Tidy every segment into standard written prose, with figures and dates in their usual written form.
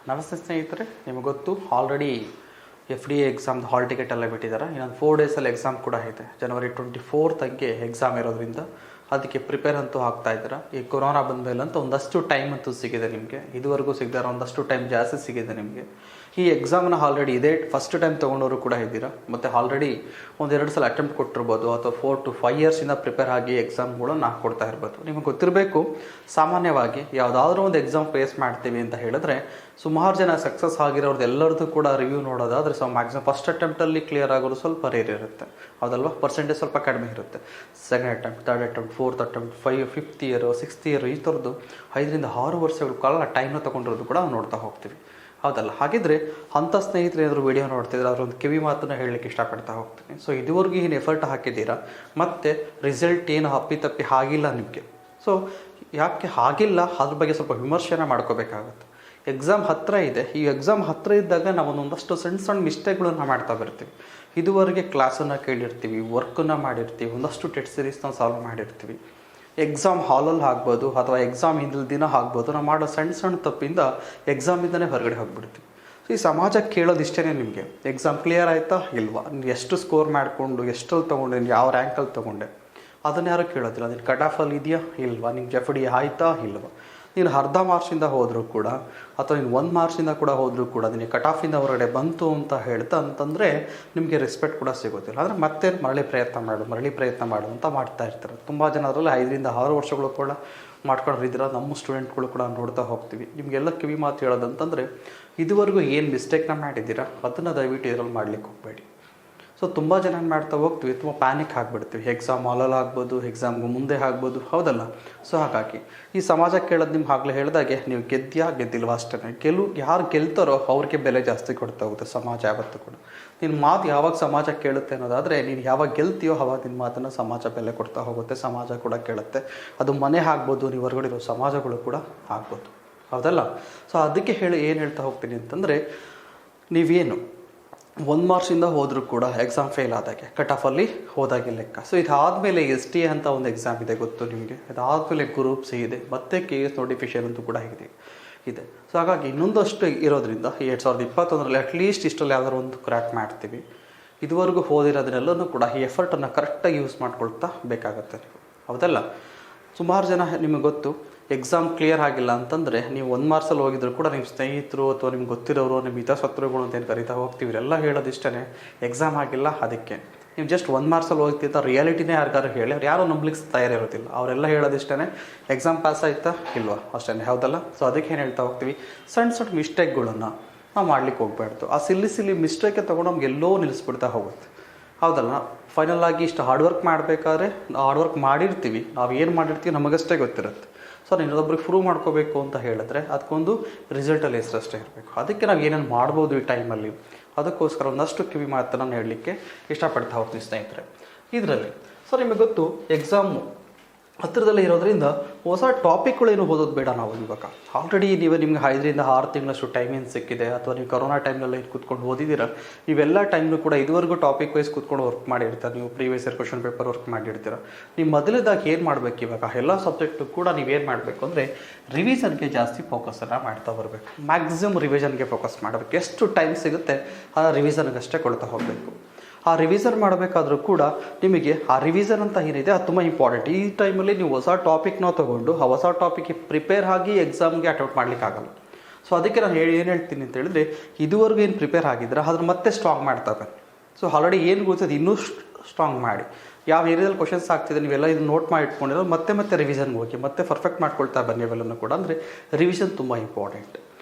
ನಮಸ್ತೆ ಸ್ನೇಹಿತರೆ, ನಿಮಗೆ ಗೊತ್ತು ಆಲ್ರೆಡಿ FDA ಎಕ್ಸಾಮ್ದು ಹಾಲ್ ಟಿಕೆಟ್ ಎಲ್ಲ ಬಿಟ್ಟಿದ್ದಾರೆ. ಇನ್ನೊಂದು 4 ಡೇಸಲ್ಲಿ ಎಕ್ಸಾಮ್ ಕೂಡ ಇದೆ. ಜನವರಿ 24ಗೆ ಎಕ್ಸಾಮ್ ಇರೋದ್ರಿಂದ ಅದಕ್ಕೆ ಪ್ರಿಪೇರ್ ಅಂತೂ ಆಗ್ತಾ ಇದ್ದೀರಾ. ಈ ಕೊರೋನಾ ಬಂದ ಮೇಲಂತೂ ಒಂದಷ್ಟು ಟೈಮ್ ಅಂತೂ ಸಿಗಿದೆ ನಿಮಗೆ, ಇದುವರೆಗೂ ಸಿಗದಾರ ಒಂದಷ್ಟು ಟೈಮ್ ಜಾಸ್ತಿ ಸಿಗಿದೆ ನಿಮಗೆ. ಈ ಎಕ್ಸಾಮ್ನ ಆಲ್ರೆಡಿ ಇದೇ ಫಸ್ಟ್ ಟೈಮ್ ತೊಗೊಂಡವರು ಕೂಡ ಇದ್ದೀರಾ, ಮತ್ತು ಆಲ್ರೆಡಿ 1-2 ಸಲ ಅಟೆಂಪ್ಟ್ ಕೊಟ್ಟಿರ್ಬೋದು, ಅಥವಾ 4 to 5 ಇಯರ್ಸಿಂದ ಪ್ರಿಪೇರ್ ಆಗಿ ಎಕ್ಸಾಮ್ಗಳನ್ನ ಕೊಡ್ತಾ ಇರ್ಬೋದು. ನಿಮಗೆ ಗೊತ್ತಿರಬೇಕು, ಸಾಮಾನ್ಯವಾಗಿ ಯಾವುದಾದ್ರೂ ಒಂದು ಎಕ್ಸಾಮ್ ಫೇಸ್ ಮಾಡ್ತೀವಿ ಅಂತ ಹೇಳಿದ್ರೆ ಸುಮಾರು ಜನ ಸಕ್ಸಸ್ ಆಗಿರೋದು ಎಲ್ಲರದ್ದು ಕೂಡ ರಿವ್ಯೂ ನೋಡೋದಾದರೆ ಮ್ಯಾಕ್ಸಿಮಮ್ ಫಸ್ಟ್ ಅಟೆಂಪ್ಟಲ್ಲಿ ಕ್ಲಿಯರ್ ಆಗೋದು ಸ್ವಲ್ಪ ರೇರ್ ಇರುತ್ತೆ, ಹೌದಲ್ವಾ? ಪರ್ಸೆಂಟೇಜ್ ಸ್ವಲ್ಪ ಕಡಿಮೆ ಇರುತ್ತೆ. Second attempt, third attempt, fourth attempt, 5th year, 6th year, ಈ ಥರದ್ದು 5ರಿಂದ 6 ವರ್ಷಗಳ ಕಾಲ ಟೈಮ್ನ ತೊಗೊಂಡಿರೋದು ಕೂಡ ನೋಡ್ತಾ ಹೋಗ್ತೀವಿ, ಹೌದಲ್ಲ? ಹಾಗಿದ್ರೆ ಅಂಥ ಸ್ನೇಹಿತರು ಏನಾದರೂ ವೀಡಿಯೋ ನೋಡ್ತಿದ್ರೆ ಅವ್ರೊಂದು ಕಿವಿ ಮಾತನ್ನು ಹೇಳಲಿಕ್ಕೆ ಇಷ್ಟಪಡ್ತಾ ಹೋಗ್ತೀನಿ. ಸೊ ಇದುವರೆಗೂ ಏನು ಎಫರ್ಟ್ ಹಾಕಿದ್ದೀರಾ, ಮತ್ತು ರಿಸಲ್ಟ್ ಏನು ಅಪ್ಪಿತಪ್ಪಿ ಆಗಿಲ್ಲ ನಿಮಗೆ. ಸೊ ಯಾಕೆ ಆಗಿಲ್ಲ ಅದ್ರ ಬಗ್ಗೆ ಸ್ವಲ್ಪ ವಿಮರ್ಶೆನ ಮಾಡ್ಕೋಬೇಕಾಗುತ್ತೆ. ಎಕ್ಸಾಮ್ ಹತ್ತಿರ ಇದೆ. ಈ ಎಕ್ಸಾಮ್ ಹತ್ತಿರ ಇದ್ದಾಗ ನಾವು ಒಂದಷ್ಟು ಸಣ್ಣ ಮಿಸ್ಟೇಕ್ಗಳನ್ನ ಮಾಡ್ತಾ ಬರ್ತೀವಿ. ಇದುವರೆಗೆ ಕ್ಲಾಸನ್ನು ಕೇಳಿರ್ತೀವಿ, ವರ್ಕನ್ನು ಮಾಡಿರ್ತೀವಿ, ಒಂದಷ್ಟು ಟೆಸ್ಟ್ ಸೀರೀಸ್ನ ಸಾಲ್ವ್ ಮಾಡಿರ್ತೀವಿ. ಎಕ್ಸಾಮ್ ಹಾಲಲ್ಲಿ ಆಗ್ಬೋದು ಅಥವಾ ಎಕ್ಸಾಮ್ ಹಿಂದಿನ ದಿನ ಆಗ್ಬೋದು, ನಾವು ಮಾಡೋ ಸಣ್ಣ ತಪ್ಪಿಂದ ಎಕ್ಸಾಮಿಂದನೇ ಹೊರಗಡೆ ಹೋಗ್ಬಿಡ್ತೀವಿ. ಸೊ ಈ ಸಮಾಜ ಕೇಳೋದಿಷ್ಟೇ ನಿಮಗೆ, ಎಕ್ಸಾಮ್ ಕ್ಲಿಯರ್ ಆಯಿತಾ ಇಲ್ವಾ, ಎಷ್ಟು ಸ್ಕೋರ್ ಮಾಡಿಕೊಂಡು ಎಷ್ಟಲ್ಲಿ ತೊಗೊಂಡೆ, ಯಾವ ರ್ಯಾಂಕಲ್ಲಿ ತೊಗೊಂಡೆ, ಅದನ್ನು ಯಾರು ಕೇಳೋದಿಲ್ಲ. ನೀನು ಕಟ್ ಆಫಲ್ಲಿ ಇದೆಯಾ ಇಲ್ವಾ, ನಿಮ್ಗೆ FD ಆಯಿತಾ ಇಲ್ವಾ, ನೀನು ಅರ್ಧ ಮಾರ್ಕ್ಸಿಂದ ಹೋದರೂ ಕೂಡ ಅಥವಾ ನೀನು 1 ಮಾರ್ಕ್ಸಿಂದ ಕೂಡ ಹೋದರೂ ಕೂಡ ನಿನಗೆ ಕಟ್ ಆಫಿಂದ ಹೊರಗಡೆ ಬಂತು ಅಂತ ಹೇಳ್ತಾ ಅಂತಂದರೆ ನಿಮಗೆ ರೆಸ್ಪೆಕ್ಟ್ ಕೂಡ ಸಿಗೋದಿಲ್ಲ. ಆದರೆ ಮತ್ತೆ ಮರಳಿ ಪ್ರಯತ್ನ ಮಾಡು ಅಂತ ಮಾಡ್ತಾ ಇರ್ತಾರೆ. ತುಂಬ ಜನ ಅದರಲ್ಲಿ 5ರಿಂದ 6 ವರ್ಷಗಳು ಕೂಡ ಮಾಡ್ಕೊಂಡಿದ್ದೀರ. ನಮ್ಮ ಸ್ಟೂಡೆಂಟ್ಗಳು ಕೂಡ ನೋಡ್ತಾ ಹೋಗ್ತೀವಿ. ನಿಮಗೆಲ್ಲ ಕಿವಿ ಮಾತು ಹೇಳೋದಂತಂದರೆ, ಇದುವರೆಗೂ ಏನು ಮಿಸ್ಟೇಕ್ನ ಮಾಡಿದ್ದೀರಾ ಅದನ್ನು ದಯವಿಟ್ಟು ಇದರಲ್ಲಿ ಮಾಡಲಿಕ್ಕೆ ಹೋಗಬೇಡಿ. ಸೊ ತುಂಬ ಜನ ಏನು ಮಾಡ್ತಾ ಹೋಗ್ತೀವಿ, ತುಂಬ ಪ್ಯಾನಿಕ್ ಆಗಿಬಿಡ್ತೀವಿ. ಎಕ್ಸಾಮ್ ಹಾಲಲ್ಲಿ ಆಗ್ಬೋದು, ಎಕ್ಸಾಮ್ಗೂ ಮುಂದೆ ಆಗ್ಬೋದು, ಹೌದಲ್ಲ? ಸೊ ಹಾಗಾಗಿ ಈ ಸಮಾಜ ಕೇಳೋದು ನಿಮ್ಗೆ ಆಗಲೇ ಹೇಳಿದಾಗೆ, ನೀವು ಗೆದ್ದಿಲ್ವ ಅಷ್ಟೇ. ಯಾರು ಗೆಲ್ತಾರೋ ಅವ್ರಿಗೆ ಬೆಲೆ ಜಾಸ್ತಿ ಕೊಡ್ತಾ ಹೋಗುತ್ತೆ ಸಮಾಜ ಯಾವತ್ತೂ ಕೂಡ. ನಿನ್ನ ಮಾತು ಯಾವಾಗ ಸಮಾಜ ಕೇಳುತ್ತೆ ಅನ್ನೋದಾದರೆ, ನೀನು ಯಾವಾಗ ಗೆಲ್ತೀಯೋ ಅವಾಗ ನಿನ್ನ ಮಾತನ್ನು ಸಮಾಜ ಬೆಲೆ ಕೊಡ್ತಾ ಹೋಗುತ್ತೆ, ಸಮಾಜ ಕೂಡ ಕೇಳುತ್ತೆ. ಅದು ಮನೆ ಆಗ್ಬೋದು, ನೀವು ಹೊರಗಡೆ ಇರೋ ಸಮಾಜಗಳು ಕೂಡ ಆಗ್ಬೋದು, ಹೌದಲ್ಲ? ಸೊ ಅದಕ್ಕೆ ಏನು ಹೇಳ್ತಾ ಹೋಗ್ತೀನಿ ಅಂತಂದರೆ, ನೀವೇನು 1 ಮಾರ್ಕ್ಸಿಂದ ಹೋದರೂ ಕೂಡ ಎಕ್ಸಾಮ್ ಫೇಲ್ ಆದಾಗೆ, ಕಟ್ ಆಫಲ್ಲಿ ಹೋದಾಗೆ ಲೆಕ್ಕ. ಸೊ ಇದಾದಮೇಲೆ STA ಅಂತ ಒಂದು ಎಕ್ಸಾಮ್ ಇದೆ, ಗೊತ್ತು ನಿಮಗೆ. ಇದಾದಮೇಲೆ ಗ್ರೂಪ್ C ಇದೆ, ಮತ್ತು KS ನೋಟಿಫಿಕೇಷನ್ ಅಂತೂ ಕೂಡ ಇದೆ. ಸೊ ಹಾಗಾಗಿ ಇನ್ನೊಂದಷ್ಟು ಇರೋದ್ರಿಂದ 2021ರಲ್ಲಿ ಅಟ್ಲೀಸ್ಟ್ ಇಷ್ಟರಲ್ಲಿ ಯಾವ್ದಾದ್ರು ಒಂದು ಕ್ರ್ಯಾಕ್ ಮಾಡ್ತೀವಿ. ಇದುವರೆಗೂ ಓದಿರೋದನ್ನೆಲ್ಲನೂ ಕೂಡ ಈ ಎಫರ್ಟನ್ನು ಕರೆಕ್ಟಾಗಿ ಯೂಸ್ ಮಾಡ್ಕೊಳ್ತಾ ಬೇಕಾಗತ್ತೆ ನೀವು, ಹೌದಲ್ಲ? ಸುಮಾರು ಜನ ನಿಮಗೆ ಗೊತ್ತು, ಎಕ್ಸಾಮ್ ಕ್ಲಿಯರ್ ಆಗಿಲ್ಲ ಅಂತಂದರೆ ನೀವು 1 ಮಾರ್ಕ್ಸಲ್ಲಿ ಹೋಗಿದ್ರು ಕೂಡ ನಿಮ್ಮ ಸ್ನೇಹಿತರು ಅಥವಾ ನಿಮ್ಗೆ ಗೊತ್ತಿರೋರು, ನಿಮ್ಮ ಹಿತಶತ್ರುಗಳು ಅಂತ ಏನು ಕರಿತಾ ಹೋಗ್ತೀವಿ, ಎಲ್ಲ ಹೇಳೋದಿಷ್ಟೇ, ಎಕ್ಸಾಮ್ ಆಗಿಲ್ಲ ಅದಕ್ಕೆ. ನೀವು ಜಸ್ಟ್ 1 ಮಾರ್ಕ್ಸಲ್ಲಿ ಹೋಗ್ತೀವಿ ಅಂತ ರಿಯಾಲಿಟಿನೇ ಯಾರಿಗಾರು ಹೇಳಿ ಅವ್ರು ಯಾರೂ ನಂಬಲಿಕ್ಕೆ ತಯಾರಿರೋದಿಲ್ಲ. ಅವರೆಲ್ಲ ಹೇಳೋದಿಷ್ಟೇ, ಎಕ್ಸಾಮ್ ಪಾಸ್ ಆಯಿತಾ ಇಲ್ವಾ ಅಷ್ಟೇ, ಹೌದಲ್ಲ? ಸೊ ಅದಕ್ಕೆ ಏನು ಹೇಳ್ತಾ ಹೋಗ್ತೀವಿ, ಸಣ್ಣ ಮಿಸ್ಟೇಕ್ಗಳನ್ನು ನಾವು ಮಾಡ್ಲಿಕ್ಕೆ ಹೋಗ್ಬಾರ್ದು. ಆ ಸಿಲ್ಲಿ ಮಿಸ್ಟೇಕೆ ತೊಗೊಂಡು ನಮ್ಗೆ ಎಲ್ಲೋ ನಿಲ್ಲಿಸ್ಬಿಡ್ತಾ ಹೋಗುತ್ತೆ, ಹೌದಲ್ಲ? ಫೈನಲ್ ಆಗಿ ಇಷ್ಟು ಹಾರ್ಡ್ ವರ್ಕ್ ಮಾಡಬೇಕಾದ್ರೆ ಹಾರ್ಡ್ ವರ್ಕ್ ಮಾಡಿರ್ತೀವಿ, ನಾವು ಏನು ಮಾಡಿರ್ತೀವಿ ನಮಗಷ್ಟೇ ಗೊತ್ತಿರುತ್ತೆ. ಸೊ ಇನ್ನೊಬ್ಬರಿಗೆ ಪ್ರೂವ್ ಮಾಡ್ಕೋಬೇಕು ಅಂತ ಹೇಳಿದ್ರೆ ಅದಕ್ಕೊಂದು ರಿಸಲ್ಟಲ್ಲಿ ಹೆಸರಷ್ಟೇ ಇರಬೇಕು. ಅದಕ್ಕೆ ನಾವು ಏನೇನು ಮಾಡ್ಬೋದು ಈ ಟೈಮಲ್ಲಿ, ಅದಕ್ಕೋಸ್ಕರ ಒಂದಷ್ಟು ಕಿವಿ ಮಾತನ್ನು ನಾನು ಹೇಳಲಿಕ್ಕೆ ಇಷ್ಟಪಡ್ತಾ ಹೋಗ್ತೀನಿ ಸ್ನೇಹಿತರೆ. ಇದರಲ್ಲಿ ಸೊ ನಿಮಗೆ ಗೊತ್ತು, ಎಕ್ಸಾಮು ಹತ್ತಿರದಲ್ಲೇ ಇರೋದ್ರಿಂದ ಹೊಸ ಟಾಪಿಕ್ಗಳೇನು ಓದೋದು ಬೇಡ ನಾವು ಇವಾಗ. ಆಲ್ರೆಡಿ ನಿಮಗೆ 5ರಿಂದ 6 ತಿಂಗಳಷ್ಟು ಟೈಮಿಂಗ್ ಸಿಕ್ಕಿದೆ, ಅಥವಾ ನೀವು ಕೊರೋನಾ ಟೈಮ್ನಲ್ಲಿ ಕೂತ್ಕೊಂಡು ಓದಿದ್ದೀರ. ಇವೆಲ್ಲ ಟೈಮ್ನು ಕೂಡ ಇದುವರೆಗೂ ಟಾಪಿಕ್ ವೈಸ್ ಕೂತ್ಕೊಂಡು ವರ್ಕ್ ಮಾಡಿರ್ತಾರೆ. ನೀವು previous year question paper work ಮಾಡಿರ್ತೀರ. ನೀವು ಮೊದಲೇದಾಗಿ ಏನು ಮಾಡಬೇಕು, ಇವಾಗ ಎಲ್ಲ ಸಬ್ಜೆಕ್ಟು ಕೂಡ ನೀವೇನು ಮಾಡಬೇಕು ಅಂದರೆ ರಿವಿಷನ್ಗೆ ಜಾಸ್ತಿ ಫೋಕಸನ್ನು ಮಾಡ್ತಾ ಬರಬೇಕು. ಮ್ಯಾಕ್ಸಿಮಮ್ ರಿವಿಷನ್ಗೆ ಫೋಕಸ್ ಮಾಡಬೇಕು. ಎಷ್ಟು ಟೈಮ್ ಸಿಗುತ್ತೆ ಆ ರಿವಿಷನ್ಗಷ್ಟೇ ಕೊಡ್ತಾ ಹೋಗಬೇಕು. ಆ ರಿವಿಷನ್ ಮಾಡಬೇಕಾದ್ರೂ ಕೂಡ ನಿಮಗೆ ಆ ರಿವಿಷನ್ ಅಂತ ಏನಿದೆ ಅದು ತುಂಬ ಇಂಪಾರ್ಟೆಂಟ್. ಈ ಟೈಮಲ್ಲಿ ನೀವು ಹೊಸ ಟಾಪಿಕ್ನ ತೊಗೊಂಡು ಆ ಹೊಸ ಟಾಪಿಕ್ಗೆ ಪ್ರಿಪೇರ್ ಆಗಿ ಎಕ್ಸಾಮ್ಗೆ ಅಟೆಂಪ್ಟ್ ಮಾಡಲಿಕ್ಕಾಗಲ್ಲ. ಸೊ ಅದಕ್ಕೆ ನಾನು ಏನು ಹೇಳ್ತೀನಿ ಅಂತ ಹೇಳಿದ್ರೆ, ಇದುವರೆಗೂ ಏನು ಪ್ರಿಪೇರ್ ಆಗಿದ್ರೆ ಅದ್ರ ಮತ್ತೆ ಸ್ಟ್ರಾಂಗ್ ಮಾಡ್ತಾ ಬನ್ನಿ. ಸೊ ಆಲ್ರೆಡಿ ಏನು ಗೊತ್ತಿದೆ ಇನ್ನೂ ಸ್ಟ್ರಾಂಗ್ ಮಾಡಿ. ಯಾವ ಏರಿಯಾದಲ್ಲಿ ಕ್ವಶನ್ಸ್ ಆಗ್ತಿದೆ ನೀವೆಲ್ಲ ಇದು ನೋಟ್ ಮಾಡಿ ಇಟ್ಕೊಂಡಿರೋ ಮತ್ತೆ ರಿವಿಷನ್ಗೆ ಹೋಗಿ ಮತ್ತೆ ಪರ್ಫೆಕ್ಟ್ ಮಾಡ್ಕೊಳ್ತಾ ಬನ್ನಿ ಅವೆಲ್ಲನೂ ಕೂಡ. ಅಂದರೆ ರಿವಿಷನ್ ತುಂಬ ಇಂಪಾರ್ಟೆಂಟ್.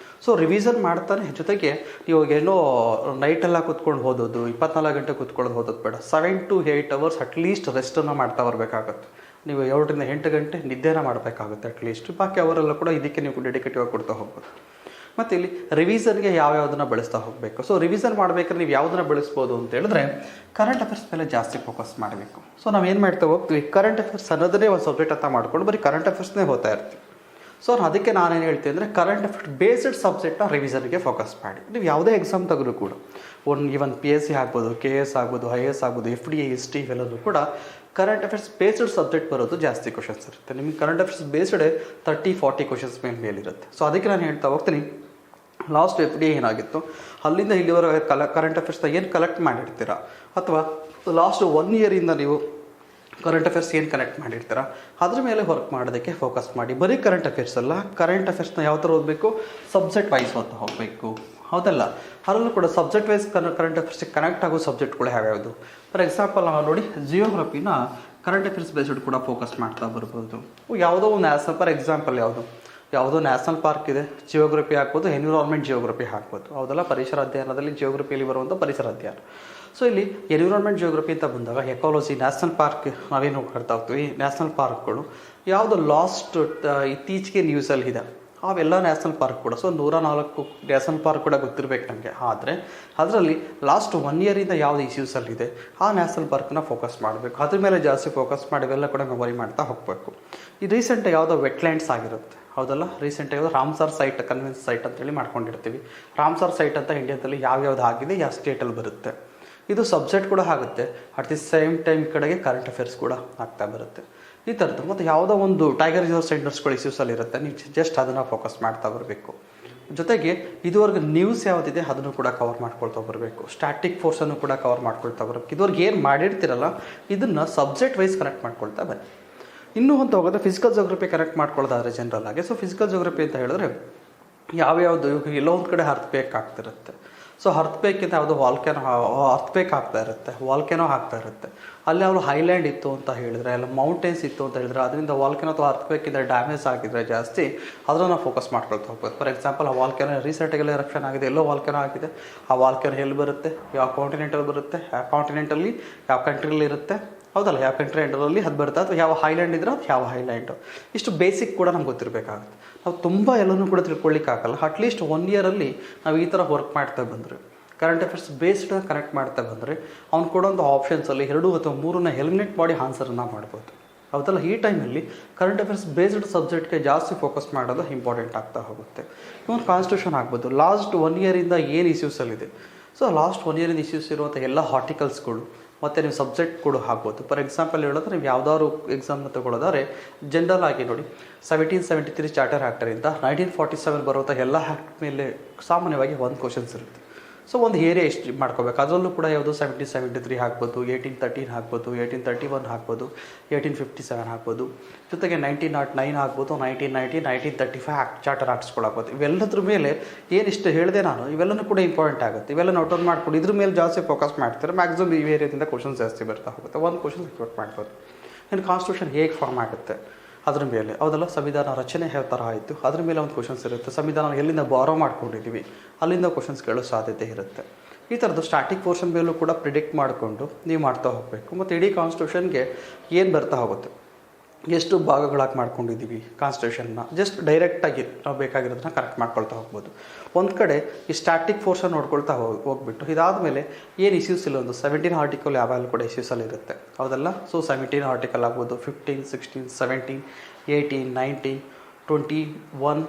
ಸೊ ರಿವಿಷನ್ ಮಾಡ್ತಾನೆ ಜೊತೆಗೆ ಇವಾಗೇನೋ ನೈಟೆಲ್ಲ ಕೂತ್ಕೊಂಡು ಓದೋದು, 24 ಗಂಟೆ ಕೂತ್ಕೊಳ್ಳೋದು ಓದೋದು ಬೇಡ. 7 to 8 hours ಅಟ್ಲೀಸ್ಟ್ ರೆಸ್ಟನ್ನು ಮಾಡ್ತಾ ಬರಬೇಕಾಗತ್ತೆ. ನೀವು 7ರಿಂದ 8 ಗಂಟೆ ನಿದ್ದೆನ ಮಾಡಬೇಕಾಗುತ್ತೆ ಅಟ್ಲೀಸ್ಟ್. ಬಾಕಿ ಅವರೆಲ್ಲ ಕೂಡ ಇದಕ್ಕೆ ನೀವು ಡೆಡಿಕೇಟಿವ್ ಆಗಿ ಕೊಡ್ತಾ ಹೋಗ್ಬೋದು. ಮತ್ತು ಇಲ್ಲಿ ರಿವಿಷನ್ಗೆ ಯಾವ್ಯಾವುದನ್ನು ಬಳಸ್ತಾ ಹೋಗಬೇಕು. ಸೊ ರಿವಿಷನ್ ಮಾಡಬೇಕಾದ್ರೆ ನೀವು ಯಾವುದನ್ನು ಬಳಸ್ಬೋದು ಅಂತ ಹೇಳಿದ್ರೆ, ಕರೆಂಟ್ ಅಫೇರ್ಸ್ ಮೇಲೆ ಜಾಸ್ತಿ ಫೋಕಸ್ ಮಾಡಬೇಕು. ಸೊ ನಾವು ಏನು ಮಾಡ್ತಾ ಹೋಗ್ತೀವಿ, ಕರೆಂಟ್ ಅಫೇರ್ಸ್ ಅನ್ನೋದನ್ನೇ ಒಂದು ಸಬ್ಜೆಕ್ಟ್ ಅಂತ ಮಾಡ್ಕೊಂಡು ಬರೀ ಕರೆಂಟ್ ಅಫೇರ್ಸ್ನೇ ಓದ್ತಾ ಇರ್ತೀವಿ. ಸೊ ಅದಕ್ಕೆ ನಾನೇನು ಹೇಳ್ತೀನಿ ಅಂದರೆ, ಕರೆಂಟ್ ಅಫೇರ್ಸ್ ಬೇಸ್ಡ್ ಸಬ್ಜೆಕ್ಟ್ನ ರಿವಿಷನ್ಗೆ ಫೋಕಸ್ ಮಾಡಿ. ನೀವು ಯಾವುದೇ ಎಕ್ಸಾಮ್ ತೆಗೆದು ಕೂಡ ಈವನ್ PSC ಆಗ್ಬೋದು, KS ಆಗ್ಬೋದು, IAS ಆಗ್ಬೋದು, FDA, ST ಇವೆಲ್ಲರೂ ಕೂಡ ಕರೆಂಟ್ ಅಫೇರ್ಸ್ ಬೇಸ್ಡ್ ಸಬ್ಜೆಕ್ಟ್ ಬರೋದು ಜಾಸ್ತಿ ಕ್ವಶನ್ಸ್ ಇರುತ್ತೆ. ನಿಮಗೆ ಕರೆಂಟ್ ಅಫೇರ್ಸ್ ಬೇಸ್ಡ್ 30-40 ಕ್ವಶನ್ಸ್ ಮೇಲಿರುತ್ತೆ. ಸೊ ಅದಕ್ಕೆ ನಾನು ಹೇಳ್ತಾ ಹೋಗ್ತೀನಿ, ಲಾಸ್ಟ್ FD ಏನಾಗಿತ್ತು, ಅಲ್ಲಿಂದ ಇಲ್ಲಿವರೆಗೆ ಕರೆಂಟ್ ಅಫೇರ್ಸ್ನ ಏನು ಕಲೆಕ್ಟ್ ಮಾಡಿರ್ತೀರಾ, ಅಥವಾ ಲಾಸ್ಟ್ 1 ಇಯರಿಂದ ನೀವು ಕರೆಂಟ್ ಅಫೇರ್ಸ್ ಏನು ಕಲೆಕ್ಟ್ ಮಾಡಿರ್ತೀರ ಅದ್ರ ಮೇಲೆ ವರ್ಕ್ ಮಾಡೋದಕ್ಕೆ ಫೋಕಸ್ ಮಾಡಿ. ಬರೀ ಕರೆಂಟ್ ಅಫೇರ್ಸ್ ಅಲ್ಲ, ಕರೆಂಟ್ ಅಫೇರ್ಸ್ನ ಯಾವ ಥರ ಓದಬೇಕು, ಸಬ್ಜೆಕ್ಟ್ ವೈಸ್ ಓದ್ತಾ ಹೋಗಬೇಕು. ಹೌದಲ್ಲ, ಅದರಲ್ಲೂ ಕೂಡ ಸಬ್ಜೆಕ್ಟ್ ವೈಸ್ ಕರೆಂಟ್ ಅಫೇರ್ಸ್ಗೆ ಕನೆಕ್ಟ್ ಆಗೋ ಸಬ್ಜೆಕ್ಟ್ಗಳು ಯಾವ್ಯಾವುದು. ಫಾರ್ ಎಕ್ಸಾಂಪಲ್ ನಾವು ನೋಡಿ ಜಿಯೋಗ್ರಫಿನ ಕರೆಂಟ್ ಅಫೇರ್ಸ್ ಬೇಸ್ಡ್ ಕೂಡ ಫೋಕಸ್ ಮಾಡ್ತಾ ಬರ್ಬೋದು. ಯಾವುದೋ ಒಂದು ಫಾರ್ ಎಕ್ಸಾಂಪಲ್ ಯಾವುದೋ ನ್ಯಾಷನಲ್ ಪಾರ್ಕ್ ಇದೆ, ಜಿಯೋಗ್ರಫಿ ಹಾಕ್ಬೋದು, ಎನ್ವಿರಾನ್ಮೆಂಟ್ ಜಿಯೋಗ್ರಫಿ ಹಾಕ್ಬೋದು. ಹೌದಲ್ಲ, ಪರಿಸರ ಅಧ್ಯಯನದಲ್ಲಿ ಜಿಯೋಗ್ರಫಿಯಲ್ಲಿ ಬರುವಂಥ ಪರಿಸರ ಅಧ್ಯಯನ. ಸೊ ಇಲ್ಲಿ ಎನ್ವಿರಾನ್ಮೆಂಟ್ ಜಿಯೋಗ್ರಫಿ ಅಂತ ಬಂದಾಗ ಎಕಾಲಜಿ, ನ್ಯಾಷನಲ್ ಪಾರ್ಕ್ ನಾವೇನು ಮಾಡ್ತಾ ಹೋಗ್ತೀವಿ, ನ್ಯಾಷನಲ್ ಪಾರ್ಕ್ಗಳು ಯಾವುದು ಲಾಸ್ಟ್ ಇತ್ತೀಚೆಗೆ ನ್ಯೂಸಲ್ಲಿ ಇದೆ ಅವೆಲ್ಲ ನ್ಯಾಷನಲ್ ಪಾರ್ಕ್ ಕೂಡ. ಸೊ 104 ನ್ಯಾಷನಲ್ ಪಾರ್ಕ್ ಕೂಡ ಗೊತ್ತಿರಬೇಕು ನಮಗೆ. ಆದರೆ ಅದರಲ್ಲಿ ಲಾಸ್ಟ್ 1 ಇಯರಿಂದ ಯಾವುದು ಇಶ್ಯೂಸಲ್ಲಿದೆ ಆ ನ್ಯಾಷನಲ್ ಪಾರ್ಕ್ನ ಫೋಕಸ್ ಮಾಡಬೇಕು. ಅದ್ರ ಮೇಲೆ ಜಾಸ್ತಿ ಫೋಕಸ್ ಮಾಡಿ ಇವೆಲ್ಲ ಕೂಡ ಮೆಮೊರಿ ಮಾಡ್ತಾ ಹೋಗಬೇಕು. ಈ ರೀಸೆಂಟಾಗಿ ಯಾವುದೋ ವೆಟ್ಲ್ಯಾಂಡ್ಸ್ ಆಗಿರುತ್ತೆ. ಹೌದಲ್ಲ, ರೀಸೆಂಟಾಗಿ ಯಾವುದೋ ರಾಮ್ಸರ್ ಸೈಟ್, ಕನ್ವೆನ್ಸ್ ಸೈಟ್ ಅಂತೇಳಿ ಮಾಡ್ಕೊಂಡಿರ್ತೀವಿ. ರಾಮ್ಸರ್ ಸೈಟ್ ಅಂತ ಇಂಡಿಯಾದಲ್ಲಿ ಯಾವ್ಯಾವ್ದು ಆಗಿದೆ, ಯಾವ ಸ್ಟೇಟಲ್ಲಿ ಬರುತ್ತೆ. ಇದು ಸಬ್ಜೆಕ್ಟ್ ಕೂಡ ಆಗುತ್ತೆ, ಅಟ್ ದಿ ಸೇಮ್ ಟೈಮ್ ಕಡೆಗೆ ಕರೆಂಟ್ ಅಫೇರ್ಸ್ ಕೂಡ ಆಗ್ತಾ ಬರುತ್ತೆ. ಈ ಥರದ್ದು ಮತ್ತು ಯಾವುದೋ ಒಂದು ಟೈಗರ್ ರಿಸರ್ವ್ ಸೆಂಟರ್ಸ್ಗಳು ಇಶ್ಯೂಸಲ್ಲಿ ಇರುತ್ತೆ, ನೀವು ಜಸ್ಟ್ ಅದನ್ನು ಫೋಕಸ್ ಮಾಡ್ತಾ ಬರಬೇಕು. ಜೊತೆಗೆ ಇದುವರೆಗೆ ನ್ಯೂಸ್ ಯಾವುದಿದೆ ಅದನ್ನು ಕೂಡ ಕವರ್ ಮಾಡ್ಕೊಳ್ತಾ ಬರಬೇಕು. ಸ್ಟ್ಯಾಟಿಕ್ ಫೋರ್ಸನ್ನು ಕೂಡ ಕವರ್ ಮಾಡ್ಕೊಳ್ತಾ ಬರಬೇಕು. ಇದುವರೆಗೆ ಏನು ಮಾಡಿರ್ತೀರಲ್ಲ ಇದನ್ನು ಸಬ್ಜೆಕ್ಟ್ ವೈಸ್ ಕನೆಕ್ಟ್ ಮಾಡ್ಕೊಳ್ತಾ ಬನ್ನಿ. ಇನ್ನೂ ಅಂತ ಹೋಗೋದ್ರೆ ಫಿಸಿಕಲ್ ಜೋಗ್ರಫಿ ಕನೆಕ್ಟ್ ಮಾಡ್ಕೊಳ್ಳೋದಾದ್ರೆ ಜನರಲ್ ಆಗಿ. ಸೊ ಫಿಸಿಕಲ್ ಜೋಗ್ರಫಿ ಅಂತ ಹೇಳಿದ್ರೆ ಯಾವ್ಯಾವುದು ಎಲ್ಲೋ ಒಂದು ಕಡೆ ಆಗ್ತಿರುತ್ತೆ. ಸೊ ಅರ್ಥಕ್ವೇಕಿಂತ ಯಾವುದೋ ಅರ್ಥಕ್ವೇಕ್ ಆಗ್ತಾ ಇರುತ್ತೆ, ವಾಲ್ಕೆನೋ ಆಗ್ತಾ ಇರುತ್ತೆ. ಅಲ್ಲಿ ಅವರು ಹೈಲ್ಯಾಂಡ್ ಇತ್ತು ಅಂತ ಹೇಳಿದ್ರೆ, ಎಲ್ಲ ಮೌಂಟೇನ್ಸ್ ಇತ್ತು ಅಂತ ಹೇಳಿದ್ರೆ, ಅದರಿಂದ ವಾಲ್ಕೆನೋ ಅಥವಾ ಅರ್ಥಕ್ವೇಕಿಂದ ಡ್ಯಾಮೇಜ್ ಆಗಿದ್ರೆ ಜಾಸ್ತಿ ಅದನ್ನು ಫೋಕಸ್ ಮಾಡ್ಕೊಳ್ತಾ ಹೋಗ್ಬೋದು. ಫಾರ್ ಎಕ್ಸಾಂಪಲ್ ಆ ವಾಲ್ಕೆನೋ ರೀಸೆಂಟಾಗೆಲ್ಲ ಎರಪ್ಷನ್ ಆಗಿದೆ, ಎಲ್ಲೋ ವಾಲ್ಕೆನೋ ಆಗಿದೆ. ಆ ವಾಲ್ಕೆನೋ ಎಲ್ಲಿ ಬರುತ್ತೆ, ಯಾವ ಕಾಂಟಿನೆಂಟಲ್ಲಿ ಬರುತ್ತೆ, ಯಾವ ಕಾಂಟಿನೆಂಟಲ್ಲಿ ಯಾವ ಕಂಟ್ರಿಲಿ ಇರುತ್ತೆ. ಹೌದಲ್ಲ, ಯಾವ ಕಂಟ್ರಿ ಎಂಡರಲ್ಲಿ ಅದು ಬರುತ್ತೆ, ಅಥವಾ ಯಾವ ಹೈಲ್ಯಾಂಡ್ ಇದ್ರೆ ಅದು ಯಾವ ಹೈಲ್ಯಾಂಡು. ಇಷ್ಟು ಬೇಸಿಕ್ ಕೂಡ ನಮ್ಗೆ ಗೊತ್ತಿರಬೇಕಾಗುತ್ತೆ. ನಾವು ತುಂಬ ಎಲ್ಲನೂ ಕೂಡ ತಿಳ್ಕೊಳ್ಳಿಕ್ಕಾಗಲ್ಲ. ಅಟ್ಲೀಸ್ಟ್ 1 ಇಯರಲ್ಲಿ ನಾವು ಈ ಥರ ವರ್ಕ್ ಮಾಡ್ತಾ ಬಂದರೆ, ಕರೆಂಟ್ ಅಫೇರ್ಸ್ ಬೇಸ್ಡ್ ಕನೆಕ್ಟ್ ಮಾಡ್ತಾ ಬಂದರೆ ಅವ್ನು ಕೊಡೋಂಥ ಆಪ್ಷನ್ಸಲ್ಲಿ 2 ಅಥವಾ 3ನ್ನ ಎಲಿಮಿನೇಟ್ ಮಾಡಿ ಆನ್ಸರನ್ನು ಮಾಡ್ಬೋದು. ಹೌದಲ್ಲ, ಈ ಟೈಮಲ್ಲಿ ಕರೆಂಟ್ ಅಫೇರ್ಸ್ ಬೇಸ್ಡ್ ಸಬ್ಜೆಕ್ಟ್ಗೆ ಜಾಸ್ತಿ ಫೋಕಸ್ ಮಾಡೋದು ಇಂಪಾರ್ಟೆಂಟ್ ಆಗ್ತಾ ಹೋಗುತ್ತೆ. ಇವನು ಕಾನ್ಸ್ಟಿಟ್ಯೂಷನ್ ಆಗ್ಬೋದು. ಲಾಸ್ಟ್ 1 ಇಯರಿಂದ ಏನು ಇಶ್ಯೂಸಲ್ಲಿದೆ, ಸೊ ಲಾಸ್ಟ್ 1 ಇಯರಿಂದ ಇಶ್ಯೂಸ್ ಇರುವಂಥ ಎಲ್ಲ ಆರ್ಟಿಕಲ್ಸ್ಗಳು ಮತ್ತು ನೀವು ಸಬ್ಜೆಕ್ಟ್ ಕೂಡ ಆಗ್ಬೋದು. ಫಾರ್ ಎಕ್ಸಾಂಪಲ್ ಹೇಳಿದ್ರೆ ನೀವು ಯಾವುದಾದ್ರು ಎಕ್ಸಾಮ್ನ ತೊಗೊಳ್ಳೋದಾದ್ರೆ ಜನರಲ್ ಆಗಿ ನೋಡಿ 1773 ಚಾರ್ಟರ್ ಆ್ಯಕ್ಟರಿಂದ 1947 ಬರುವಂಥ ಎಲ್ಲ ಆ್ಯಕ್ಟ್ ಮೇಲೆ ಸಾಮಾನ್ಯವಾಗಿ 1 ಕ್ವಶನ್ಸ್ ಇರುತ್ತೆ. ಸೊ ಒಂದು ಏರಿಯಾ ಎಷ್ಟು ಮಾಡ್ಕೋಬೇಕು. ಅದರಲ್ಲೂ ಕೂಡ ಯಾವುದು 1773 ಹಾಕ್ಬೋದು, 1813 ಹಾಕ್ಬೋದು, 1831 ಹಾಕ್ಬೋದು, 1857 ಹಾಕ್ಬೋದು. ಜೊತೆಗೆ 1909 ಹಾಕ್ಬೋದು, 1990, 1935 ಚಾರ್ಟರ್ ಆಕ್ಟ್ಸ್ಗಳಾಗ್ಬೋದು. ಇವೆಲ್ಲದ್ರ ಮೇಲೆ ಏನಿಷ್ಟು ಹೇಳಿದೆ ನಾನು, ಇವೆಲ್ಲನೂ ಕೂಡ ಇಂಪಾರ್ಟೆಂಟ್ ಆಗುತ್ತೆ. ಇವೆಲ್ಲ ನೋಟ್ ಡೌನ್ ಮಾಡ್ಕೊಂಡು ಇದ್ರ ಮೇಲೆ ಜಾಸ್ತಿ ಫೋಕಸ್ ಮಾಡ್ತಾರೆ. ಮ್ಯಾಕ್ಸಿಮಮ್ ಈ ಏರಿಯಾದಿಂದ ಕ್ವಶನ್ಸ್ ಜಾಸ್ತಿ ಬರ್ತಾ ಹೋಗುತ್ತೆ. 1 ಕ್ವಶನ್ ಎಕ್ಸ್ಪೆಕ್ಟ್ ಮಾಡ್ಬೋದು. ಇನ್ನು ಕಾನ್ಸ್ಟಿಟ್ಯೂಷನ್ ಹೇಗೆ ಫಾರ್ಮ್ ಆಗುತ್ತೆ ಅದ್ರ ಮೇಲೆ, ಹೌದಲ್ಲ, ಸಂವಿಧಾನ ರಚನೆ ಯಾವ ಥರ ಆಯಿತು ಅದ್ರ ಮೇಲೆ ಒಂದು ಕ್ವಶನ್ಸ್ ಇರುತ್ತೆ. ಸಂವಿಧಾನ ಎಲ್ಲಿಂದ ಬಾರೋ ಮಾಡ್ಕೊಂಡಿದ್ದೀವಿ ಅಲ್ಲಿಂದ ಕ್ವಶನ್ಸ್ ಕೇಳೋ ಸಾಧ್ಯತೆ ಇರುತ್ತೆ. ಈ ಥರದ್ದು ಸ್ಟ್ಯಾಟಿಕ್ ಪೋರ್ಷನ್ ಮೇಲೂ ಕೂಡ ಪ್ರಿಡಿಕ್ಟ್ ಮಾಡಿಕೊಂಡು ನೀವು ಮಾಡ್ತಾ ಹೋಗಬೇಕು. ಮತ್ತು ಇಡೀ ಕಾನ್ಸ್ಟಿಟ್ಯೂಷನ್ಗೆ ಏನು ಬರ್ತಾ ಹೋಗುತ್ತೆ, ಎಷ್ಟು ಭಾಗಗಳಾಗಿ ಮಾಡ್ಕೊಂಡಿದ್ದೀವಿ ಕಾನ್ಸ್ಟಿಟ್ಯೂಷನ್ನ, ಜಸ್ಟ್ ಡೈರೆಕ್ಟಾಗಿ ನಾವು ಬೇಕಾಗಿರೋದನ್ನ ಕರೆಕ್ಟ್ ಮಾಡ್ಕೊಳ್ತಾ ಹೋಗ್ಬೋದು. ಒಂದು ಕಡೆ ಈ ಸ್ಟ್ಯಾಟಿಕ್ ಫೋರ್ಸನ್ನು ನೋಡ್ಕೊಳ್ತಾ ಹೋಗ್ಬಿಟ್ಟು ಇದಾದಮೇಲೆ ಏನು ಇಶ್ಯೂಸ್ ಇಲ್ಲ, ಒಂದು 17 ಆರ್ಟಿಕಲ್ ಯಾವಾಗಲೂ ಕೂಡ ಇಶ್ಯೂಸಲ್ಲಿ ಇರುತ್ತೆ. ಹೌದಲ್ಲ, ಸೊ 17 ಆರ್ಟಿಕಲ್ ಆಗ್ಬೋದು, 15, 16, 17, 18, 19, 21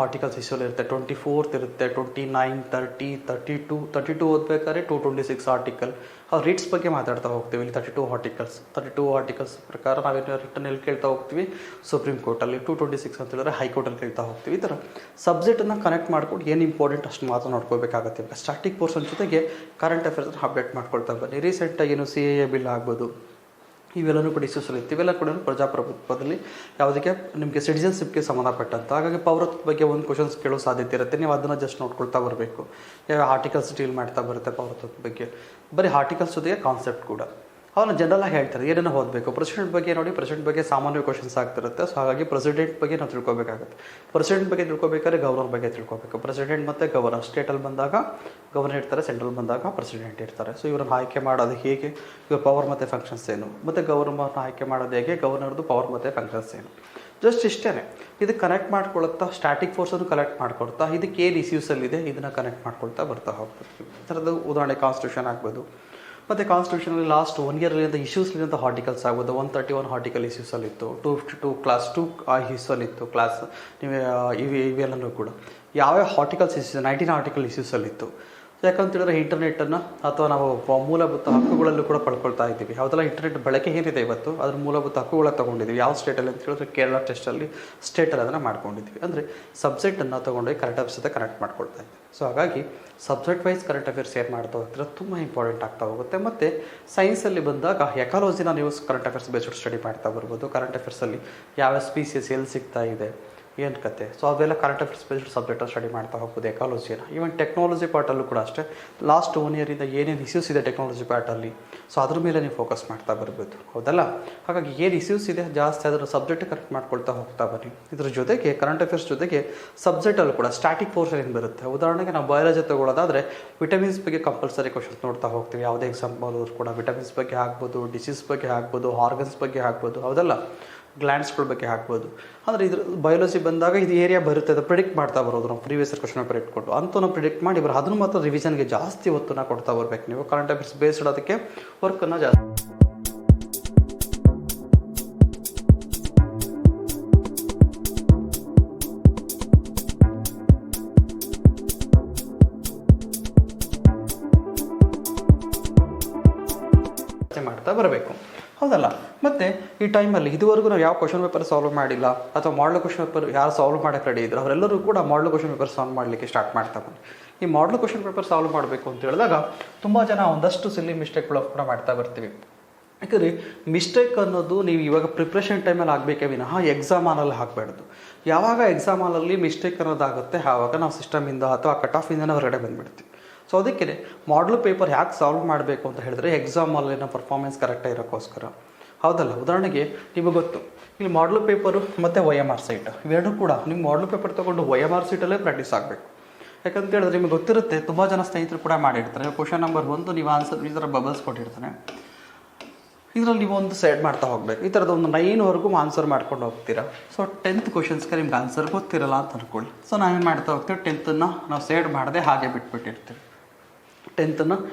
ಆರ್ಟಿಕಲ್ಸ್ ಇಶ್ಯೂಲ್ಲಿ ಇರುತ್ತೆ. 24 ಇರುತ್ತೆ, 29, 30, 32 ಓದಬೇಕಾದ್ರೆ 226 ಆರ್ಟಿಕಲ್. ಅವ್ರು ರಿಟ್ಸ್ ಬಗ್ಗೆ ಮಾತಾಡ್ತಾ ಹೋಗ್ತೀವಿ. ಇಲ್ಲಿ 32 ಆರ್ಟಿಕಲ್ಸ್ ಪ್ರಕಾರ ನಾವೇನು ರಿಟರ್ನ್ ಎಲ್ಲಿ ಕೇಳ್ತಾ ಹೋಗ್ತೀವಿ, ಸುಪ್ರೀಂ ಕೋರ್ಟಲ್ಲಿ. 226 ಅಂತ ಹೇಳಿದ್ರೆ ಹೈಕೋರ್ಟಲ್ಲಿ ಕೇಳ್ತಾ ಹೋಗ್ತೀವಿ. ಈ ಥರ ಸಬ್ಜೆಕ್ಟನ್ನು ಕನೆಕ್ಟ್ ಮಾಡ್ಕೊಂಡು ಏನು ಇಂಪಾರ್ಟೆಂಟ್ ಅಷ್ಟು ಮಾತ್ರ ನೋಡ್ಕೋಬೇಕಾಗತ್ತೆ. ಸ್ಟ್ಯಾಟಿಕ್ ಪೋರ್ಷನ್ ಜೊತೆಗೆ ಕರೆಂಟ್ ಅಫೇರ್ಸ್ನ ಅಪ್ಡೇಟ್ ಮಾಡ್ಕೊಳ್ತಾ ಬನ್ನಿ. ರೀಸೆಂಟಾಗಿ ಏನು CAA ಬಿಲ್ ಆಗ್ಬೋದು, ಇವೆಲ್ಲನೂ ಕೂಡ ಇಶ್ಯೂಸಲ್ಲಿ ಇತ್ತು. ಇವೆಲ್ಲ ಕೂಡ ಪ್ರಜಾಪ್ರಭುತ್ವದಲ್ಲಿ ಯಾವುದಕ್ಕೆ ನಿಮಗೆ ಸಿಟಿಜನ್ಶಿಪ್ಗೆ ಸಂಬಂಧಪಟ್ಟಂತ. ಹಾಗಾಗಿ ಪೌರತ್ವ ಬಗ್ಗೆ ಒಂದು ಕ್ವಶನ್ಸ್ ಕೇಳೋ ಸಾಧ್ಯತೆ ಇರುತ್ತೆ. ನೀವು ಅದನ್ನು ಜಸ್ಟ್ ನೋಡ್ಕೊಳ್ತಾ ಬರಬೇಕು. ಯಾವ ಆರ್ಟಿಕಲ್ಸ್ ಡೀಲ್ ಮಾಡ್ತಾ ಬರುತ್ತೆ ಪೌರತ್ವದ ಬಗ್ಗೆ. ಬರೀ ಆರ್ಟಿಕಲ್ಸ್ ಜೊತೆಗೆ ಕಾನ್ಸೆಪ್ಟ್ ಕೂಡ ಅವನ್ನ ಜನರಲ್ಲಾಗಿ ಹೇಳ್ತಾರೆ. ಏನೇನೋ ಓದಬೇಕು. ಪ್ರೆಸಿಡೆಂಟ್ ಬಗ್ಗೆ ನೋಡಿ, ಪ್ರೆಸಿಡೆಂಟ್ ಬಗ್ಗೆ ಸಾಮಾನ್ಯ ಕ್ವಶನ್ಸ್ ಆಗ್ತಿರುತ್ತೆ. ಸೊ ಹಾಗಾಗಿ ಪ್ರೆಸಿಡೆಂಟ್ ಬಗ್ಗೆ ನಾವು ತಿಳ್ಕೊಬೇಕಾಗುತ್ತೆ. ಪ್ರೆಸಿಡೆಂಟ್ ಬಗ್ಗೆ ತಿಳ್ಕೊಬೇಕಾದ್ರೆ ಗವರ್ನರ್ ಬಗ್ಗೆ ತಿಳ್ಕೊಬೇಕು. ಪ್ರೆಸಿಡೆಂಟ್ ಮತ್ತು ಗವರ್ನರ್, ಸ್ಟೇಟಲ್ಲಿ ಬಂದಾಗ ಗವರ್ನರ್ ಇರ್ತಾರೆ, ಸೆಂಟ್ರಲ್ ಬಂದಾಗ ಪ್ರೆಸಿಡೆಂಟ್ ಇರ್ತಾರೆ. ಸೊ ಇವರನ್ನು ಆಯ್ಕೆ ಮಾಡೋದು ಹೇಗೆ, ಇವ್ರ ಪವರ್ ಮತ್ತು ಫಂಕ್ಷನ್ಸ್ ಏನು, ಮತ್ತು ಗವರ್ನರ್ನ ಆಯ್ಕೆ ಮಾಡೋದು ಹೇಗೆ, ಗವರ್ನರ್ದು ಪವರ್ ಮತ್ತು ಫಂಕ್ಷನ್ಸ್ ಏನು. ಜಸ್ಟ್ ಇಷ್ಟೇ. ಇದು ಕನೆಕ್ಟ್ ಮಾಡ್ಕೊಳ್ತಾ ಸ್ಟ್ಯಾಟಿಕ್ ಫೋರ್ಸನ್ನು ಕಲೆಕ್ಟ್ ಮಾಡ್ಕೊಳ್ತಾ ಇದಕ್ಕೆ ಏನು ಇಶ್ಯೂಸಲ್ಲಿದೆ ಇದನ್ನು ಕನೆಕ್ಟ್ ಮಾಡ್ಕೊಳ್ತಾ ಬರ್ತಾ ಹೋಗ್ತೀವಿ. ಈ ಥರದ್ದು ಉದಾಹರಣೆ ಕಾನ್ಸ್ಟಿಟ್ಯೂಷನ್ ಆಗ್ಬೋದು. ಮತ್ತು ಕಾನ್ಸ್ಟಿಟ್ಯೂಷನಲ್ಲಿ ಲಾಸ್ಟ್ 1 ಇಯರ್ಲಿಂದ ಇಶ್ಯೂಸ್ಲಿಂದ ಆರ್ಟಿಕಲ್ಸ್ ಆಗ್ಬೋದು. 131 ಆರ್ಟಿಕಲ್ ಇಶ್ಯೂಸಲ್ಲಿತ್ತು, 252 ಕ್ಲಾಸ್ 2 ಇಶ್ಯೂಸಲ್ಲಿತ್ತು. ಇವೆಲ್ಲನೂ ಕೂಡ ಯಾವ್ಯಾವ ಆರ್ಟಿಕಲ್ಸ್ ಇಶ್ಯೂಸ್, 19 ಆರ್ಟಿಕಲ್ ಇಶ್ಯೂಸಲ್ಲಿತ್ತು. ಯಾಕಂತೇಳಿದ್ರೆ ಇಂಟರ್ನೆಟ್ಟನ್ನು ಅಥವಾ ನಾವು ಮೂಲಭೂತ ಹಕ್ಕುಗಳಲ್ಲೂ ಕೂಡ ಪಡ್ಕೊಳ್ತಾ ಇದ್ದೀವಿ. ಯಾವುದೆಲ್ಲ ಇಂಟರ್ನೆಟ್ ಬಳಕೆ ಏನಿದೆ ಇವತ್ತು ಅದ್ರ ಮೂಲಭೂತ ಹಕ್ಕುಗಳ ತೊಗೊಂಡಿದ್ದೀವಿ. ಯಾವ ಸ್ಟೇಟಲ್ಲಿ ಅಂತ ಹೇಳಿದ್ರೆ ಕೇರಳ ಟೆಸ್ಟಲ್ಲಿ ಸ್ಟೇಟಲ್ಲಿ ಅದನ್ನು ಮಾಡ್ಕೊಂಡಿದ್ದೀವಿ. ಅಂದರೆ ಸಬ್ಜೆಕ್ಟನ್ನು ತೊಗೊಂಡೋಗಿ ಕರೆಂಟ್ ಅಫೇರ್ಸ್ ಜೊತೆ ಕನೆಕ್ಟ್ ಮಾಡ್ಕೊಳ್ತಾ ಇದ್ದೀವಿ. ಸೊ ಹಾಗಾಗಿ ಸಬ್ಜೆಕ್ಟ್ ವೈಸ್ ಕರೆಂಟ್ ಅಫೇರ್ಸ್ ಏನು ಮಾಡ್ತಾ ಹೋಗ್ತೀರ ತುಂಬ ಇಂಪಾರ್ಟೆಂಟ್ ಆಗ್ತಾ ಹೋಗುತ್ತೆ. ಮತ್ತು ಸೈನ್ಸಲ್ಲಿ ಬಂದಾಗ ಎಕಾಲಜಿನ ನೀವು ಕರೆಂಟ್ ಅಫೇರ್ಸ್ ಬೇಸ್ಡ್ ಸ್ಟಡಿ ಮಾಡ್ತಾ ಬರ್ಬೋದು. ಕರೆಂಟ್ ಅಫೇರ್ಸಲ್ಲಿ ಯಾವ ಸ್ಪೀಸಿಯಸ್ ಎಲ್ಲಿ ಸಿಗ್ತಾ ಇದೆ ಏನು ಕತೆ, ಸೊ ಅವೆಲ್ಲ ಕರೆಂಟ್ ಅಫೇರ್ಸ್ ಬೇಸ್ಡ್ ಸಬ್ಜೆಕ್ಟಲ್ಲಿ ಸ್ಟಡಿ ಮಾಡ್ತಾ ಹೋಗ್ಬೋದು ಎಕಾಲಜಿನ. ಈವನ್ ಟೆಕ್ನಾಲಜಿ ಪಾರ್ಟಲ್ಲೂ ಕೂಡ ಅಷ್ಟೇ, ಲಾಸ್ಟ್ 1 ಇಯರಿಂದ ಏನೇನು ಇಶ್ಯೂಸ್ ಇದೆ ಟೆಕ್ನಾಲಜಿ ಪಾರ್ಟಲ್ಲಿ, ಸೊ ಅದ್ರ ಮೇಲೆ ನೀವು ಫೋಕಸ್ ಮಾಡ್ತಾ ಬರ್ಬೋದು, ಹೌದಲ್ಲ. ಹಾಗಾಗಿ ಏನು ಇಶ್ಯೂಸ್ ಇದೆ ಜಾಸ್ತಿ ಅದರ ಸಬ್ಜೆಕ್ಟ್ ಕರೆಕ್ಟ್ ಮಾಡ್ಕೊಳ್ತಾ ಹೋಗ್ತಾ ಬನ್ನಿ. ಇದ್ರ ಜೊತೆಗೆ ಕರೆಂಟ್ ಅಫೇರ್ಸ್ ಜೊತೆಗೆ ಸಬ್ಜೆಕ್ಟಲ್ಲೂ ಕೂಡ ಸ್ಟ್ಯಾಟಿಕ್ ಪೋರ್ಷನ್ ಏನು ಬರುತ್ತೆ. ಉದಾಹರಣೆಗೆ ನಾವು ಬಯಾಲಜಿ ತಗೊಳ್ಳೋದಾದರೆ ವಿಟಮಿನ್ಸ್ ಬಗ್ಗೆ ಕಂಪಲ್ಸರಿ ಕ್ವಶನ್ಸ್ ನೋಡ್ತಾ ಹೋಗ್ತೀವಿ. ಯಾವುದೇ ಎಕ್ಸಾಂಪಲ್ ಕೂಡ ವಿಟಮಿನ್ಸ್ ಬಗ್ಗೆ ಆಗ್ಬೋದು, ಡಿಸೀಸ್ ಬಗ್ಗೆ ಆಗ್ಬೋದು, ಆರ್ಗನ್ಸ್ ಬಗ್ಗೆ ಆಗ್ಬೋದು, ಹೌದಲ್ಲ, ಗ್ಲ್ಯಾಂಡ್ಸ್ಗಳ ಬಗ್ಗೆ ಹಾಕ್ಬೋದು. ಅಂದರೆ ಇದ್ರ ಬಯಾಲಜಿ ಬಂದಾಗ ಇದು ಏರಿಯಾ ಬರುತ್ತೆ ಅದು ಪ್ರಿಡಿಕ್ಟ್ ಮಾಡ್ತಾ ಬರೋದು. ನಾವು ಪ್ರೀವಿಯಸ್ ಕ್ವಶನ್ ಪೇಪರ್ ಇಟ್ಕೊಂಡು ಅಂತೂ ಪ್ರಿಡಿಕ್ಟ್ ಮಾಡಿ ಅದನ್ನು ಮಾತ್ರ ರಿವಿಷನ್ಗೆ ಜಾಸ್ತಿ ಒತ್ತನ್ನು ಕೊಡ್ತಾ ಬರ್ಬೇಕು ನೀವು. ಕರೆಂಟ್ ಅಫೇರ್ಸ್ ಬೇಸ್ಡ್ ಅದಕ್ಕೆ ವರ್ಕನ್ನು ಜಾಸ್ತಿ ಮಾಡ್ತಾ ಬರಬೇಕು, ಹೌದಲ್ಲ. ಮತ್ತು ಈ ಟೈಮಲ್ಲಿ ಇದುವರೆಗೂ ನಾವು ಯಾವ ಕ್ವಶನ್ ಪೇಪರ್ ಸಾಲ್ವ್ ಮಾಡಿಲ್ಲ ಅಥವಾ ಮಾಡಲ್ ಕ್ವಶನ್ ಪೇಪರ್ ಯಾರು ಸಾಲ್ವ್ ಮಾಡೋಕ್ಕೆ ರೆಡಿ ಇದ್ರು ಅವರೆಲ್ಲರೂ ಕೂಡ ಮಾಡಲ್ ಕ್ವಶನ್ ಪೇಪರ್ ಸಾಲ್ವ್ ಮಾಡಲಿಕ್ಕೆ ಸ್ಟಾರ್ಟ್ ಮಾಡ್ತಾ ಬಂದು. ಈ ಮಾಡಲ್ ಕ್ವಶನ್ ಪೇಪರ್ ಸಾಲ್ವ್ ಮಾಡಬೇಕು ಅಂತ ಹೇಳಿದಾಗ ತುಂಬ ಜನ ಒಂದಷ್ಟು ಸಿಲ್ಲಿ ಮಿಸ್ಟೇಕ್ಗಳು ಕೂಡ ಮಾಡ್ತಾ ಬರ್ತೀವಿ. ಯಾಕಂದರೆ ಮಿಸ್ಟೇಕ್ ಅನ್ನೋದು ನೀವು ಇವಾಗ ಪ್ರಿಪ್ರೇಷನ್ ಟೈಮಲ್ಲಿ ಆಗಬೇಕೇ ವಿನಃ ಎಕ್ಸಾಮ್ ಹಾಲಲ್ಲಿ ಹಾಕಬಾರ್ದು. ಯಾವಾಗ ಎಕ್ಸಾಮ್ ಹಾಲಲ್ಲಿ ಮಿಸ್ಟೇಕ್ ಅನ್ನೋದಾಗುತ್ತೆ ಆವಾಗ ನಾವು ಸಿಸ್ಟಮಿಂದ ಅಥವಾ ಕಟ್ ಆಫಿಂದ ಹೊರಗಡೆ ಬಂದುಬಿಡ್ತೀವಿ. ಸೊ ಅದಕ್ಕೆ ಮಾಡಲ್ ಪೇಪರ್ ಯಾಕೆ ಸಾಲ್ವ್ ಮಾಡಬೇಕು ಅಂತ ಹೇಳಿದ್ರೆ ಎಕ್ಸಾಮಲ್ಲಿನ ಪರ್ಫಾರ್ಮೆನ್ಸ್ ಕರೆಕ್ಟಾಗಿ ಇರೋಕ್ಕೋಸ್ಕರ, ಹೌದಲ್ಲ. ಉದಾಹರಣೆಗೆ ನಿಮಗೆ ಗೊತ್ತು ಇಲ್ಲಿ ಮಾಡಲ್ ಪೇಪರು ಮತ್ತು OMR ಸೀಟ್ ಇವೆರಡೂ ಕೂಡ ನಿಮ್ಮ ಮಾಡಲ್ ಪೇಪರ್ ತೊಗೊಂಡು OMR ಸೀಟಲ್ಲೇ ಪ್ರಾಕ್ಟೀಸ್ ಆಗಬೇಕು. ಯಾಕಂತ ಹೇಳಿದ್ರೆ ನಿಮಗೆ ಗೊತ್ತಿರುತ್ತೆ, ತುಂಬ ಜನ ಸ್ನೇಹಿತರು ಕೂಡ ಮಾಡಿರ್ತಾರೆ. ಕ್ವಶನ್ ನಂಬರ್ 1 ನೀವು ಆನ್ಸರ್ ಈ ಥರ ಬಬಲ್ಸ್ ಕೊಟ್ಟಿರ್ತಾನೆ, ಇದರಲ್ಲಿ ನೀವು ಒಂದು ಸೆಟ್ ಮಾಡ್ತಾ ಹೋಗಬೇಕು. ಈ ಥರದ ಒಂದು 9ವರೆಗೂ ಆನ್ಸರ್ ಮಾಡ್ಕೊಂಡು ಹೋಗ್ತೀರಾ. ಸೊ 10th ಕ್ವಶನ್ಸ್ಗೆ ನಿಮ್ಗೆ ಆನ್ಸರ್ ಗೊತ್ತಿರಲ್ಲ ಅಂತ ಅನ್ಕೊಳ್ಳಿ. ಸೊ ನಾವೇನು ಮಾಡ್ತಾ ಹೋಗ್ತೀವಿ, 10th ನಾವು ಸೇಡ್ ಮಾಡದೆ ಹಾಗೆ ಬಿಟ್ಬಿಟ್ಟಿರ್ತೀವಿ. 10th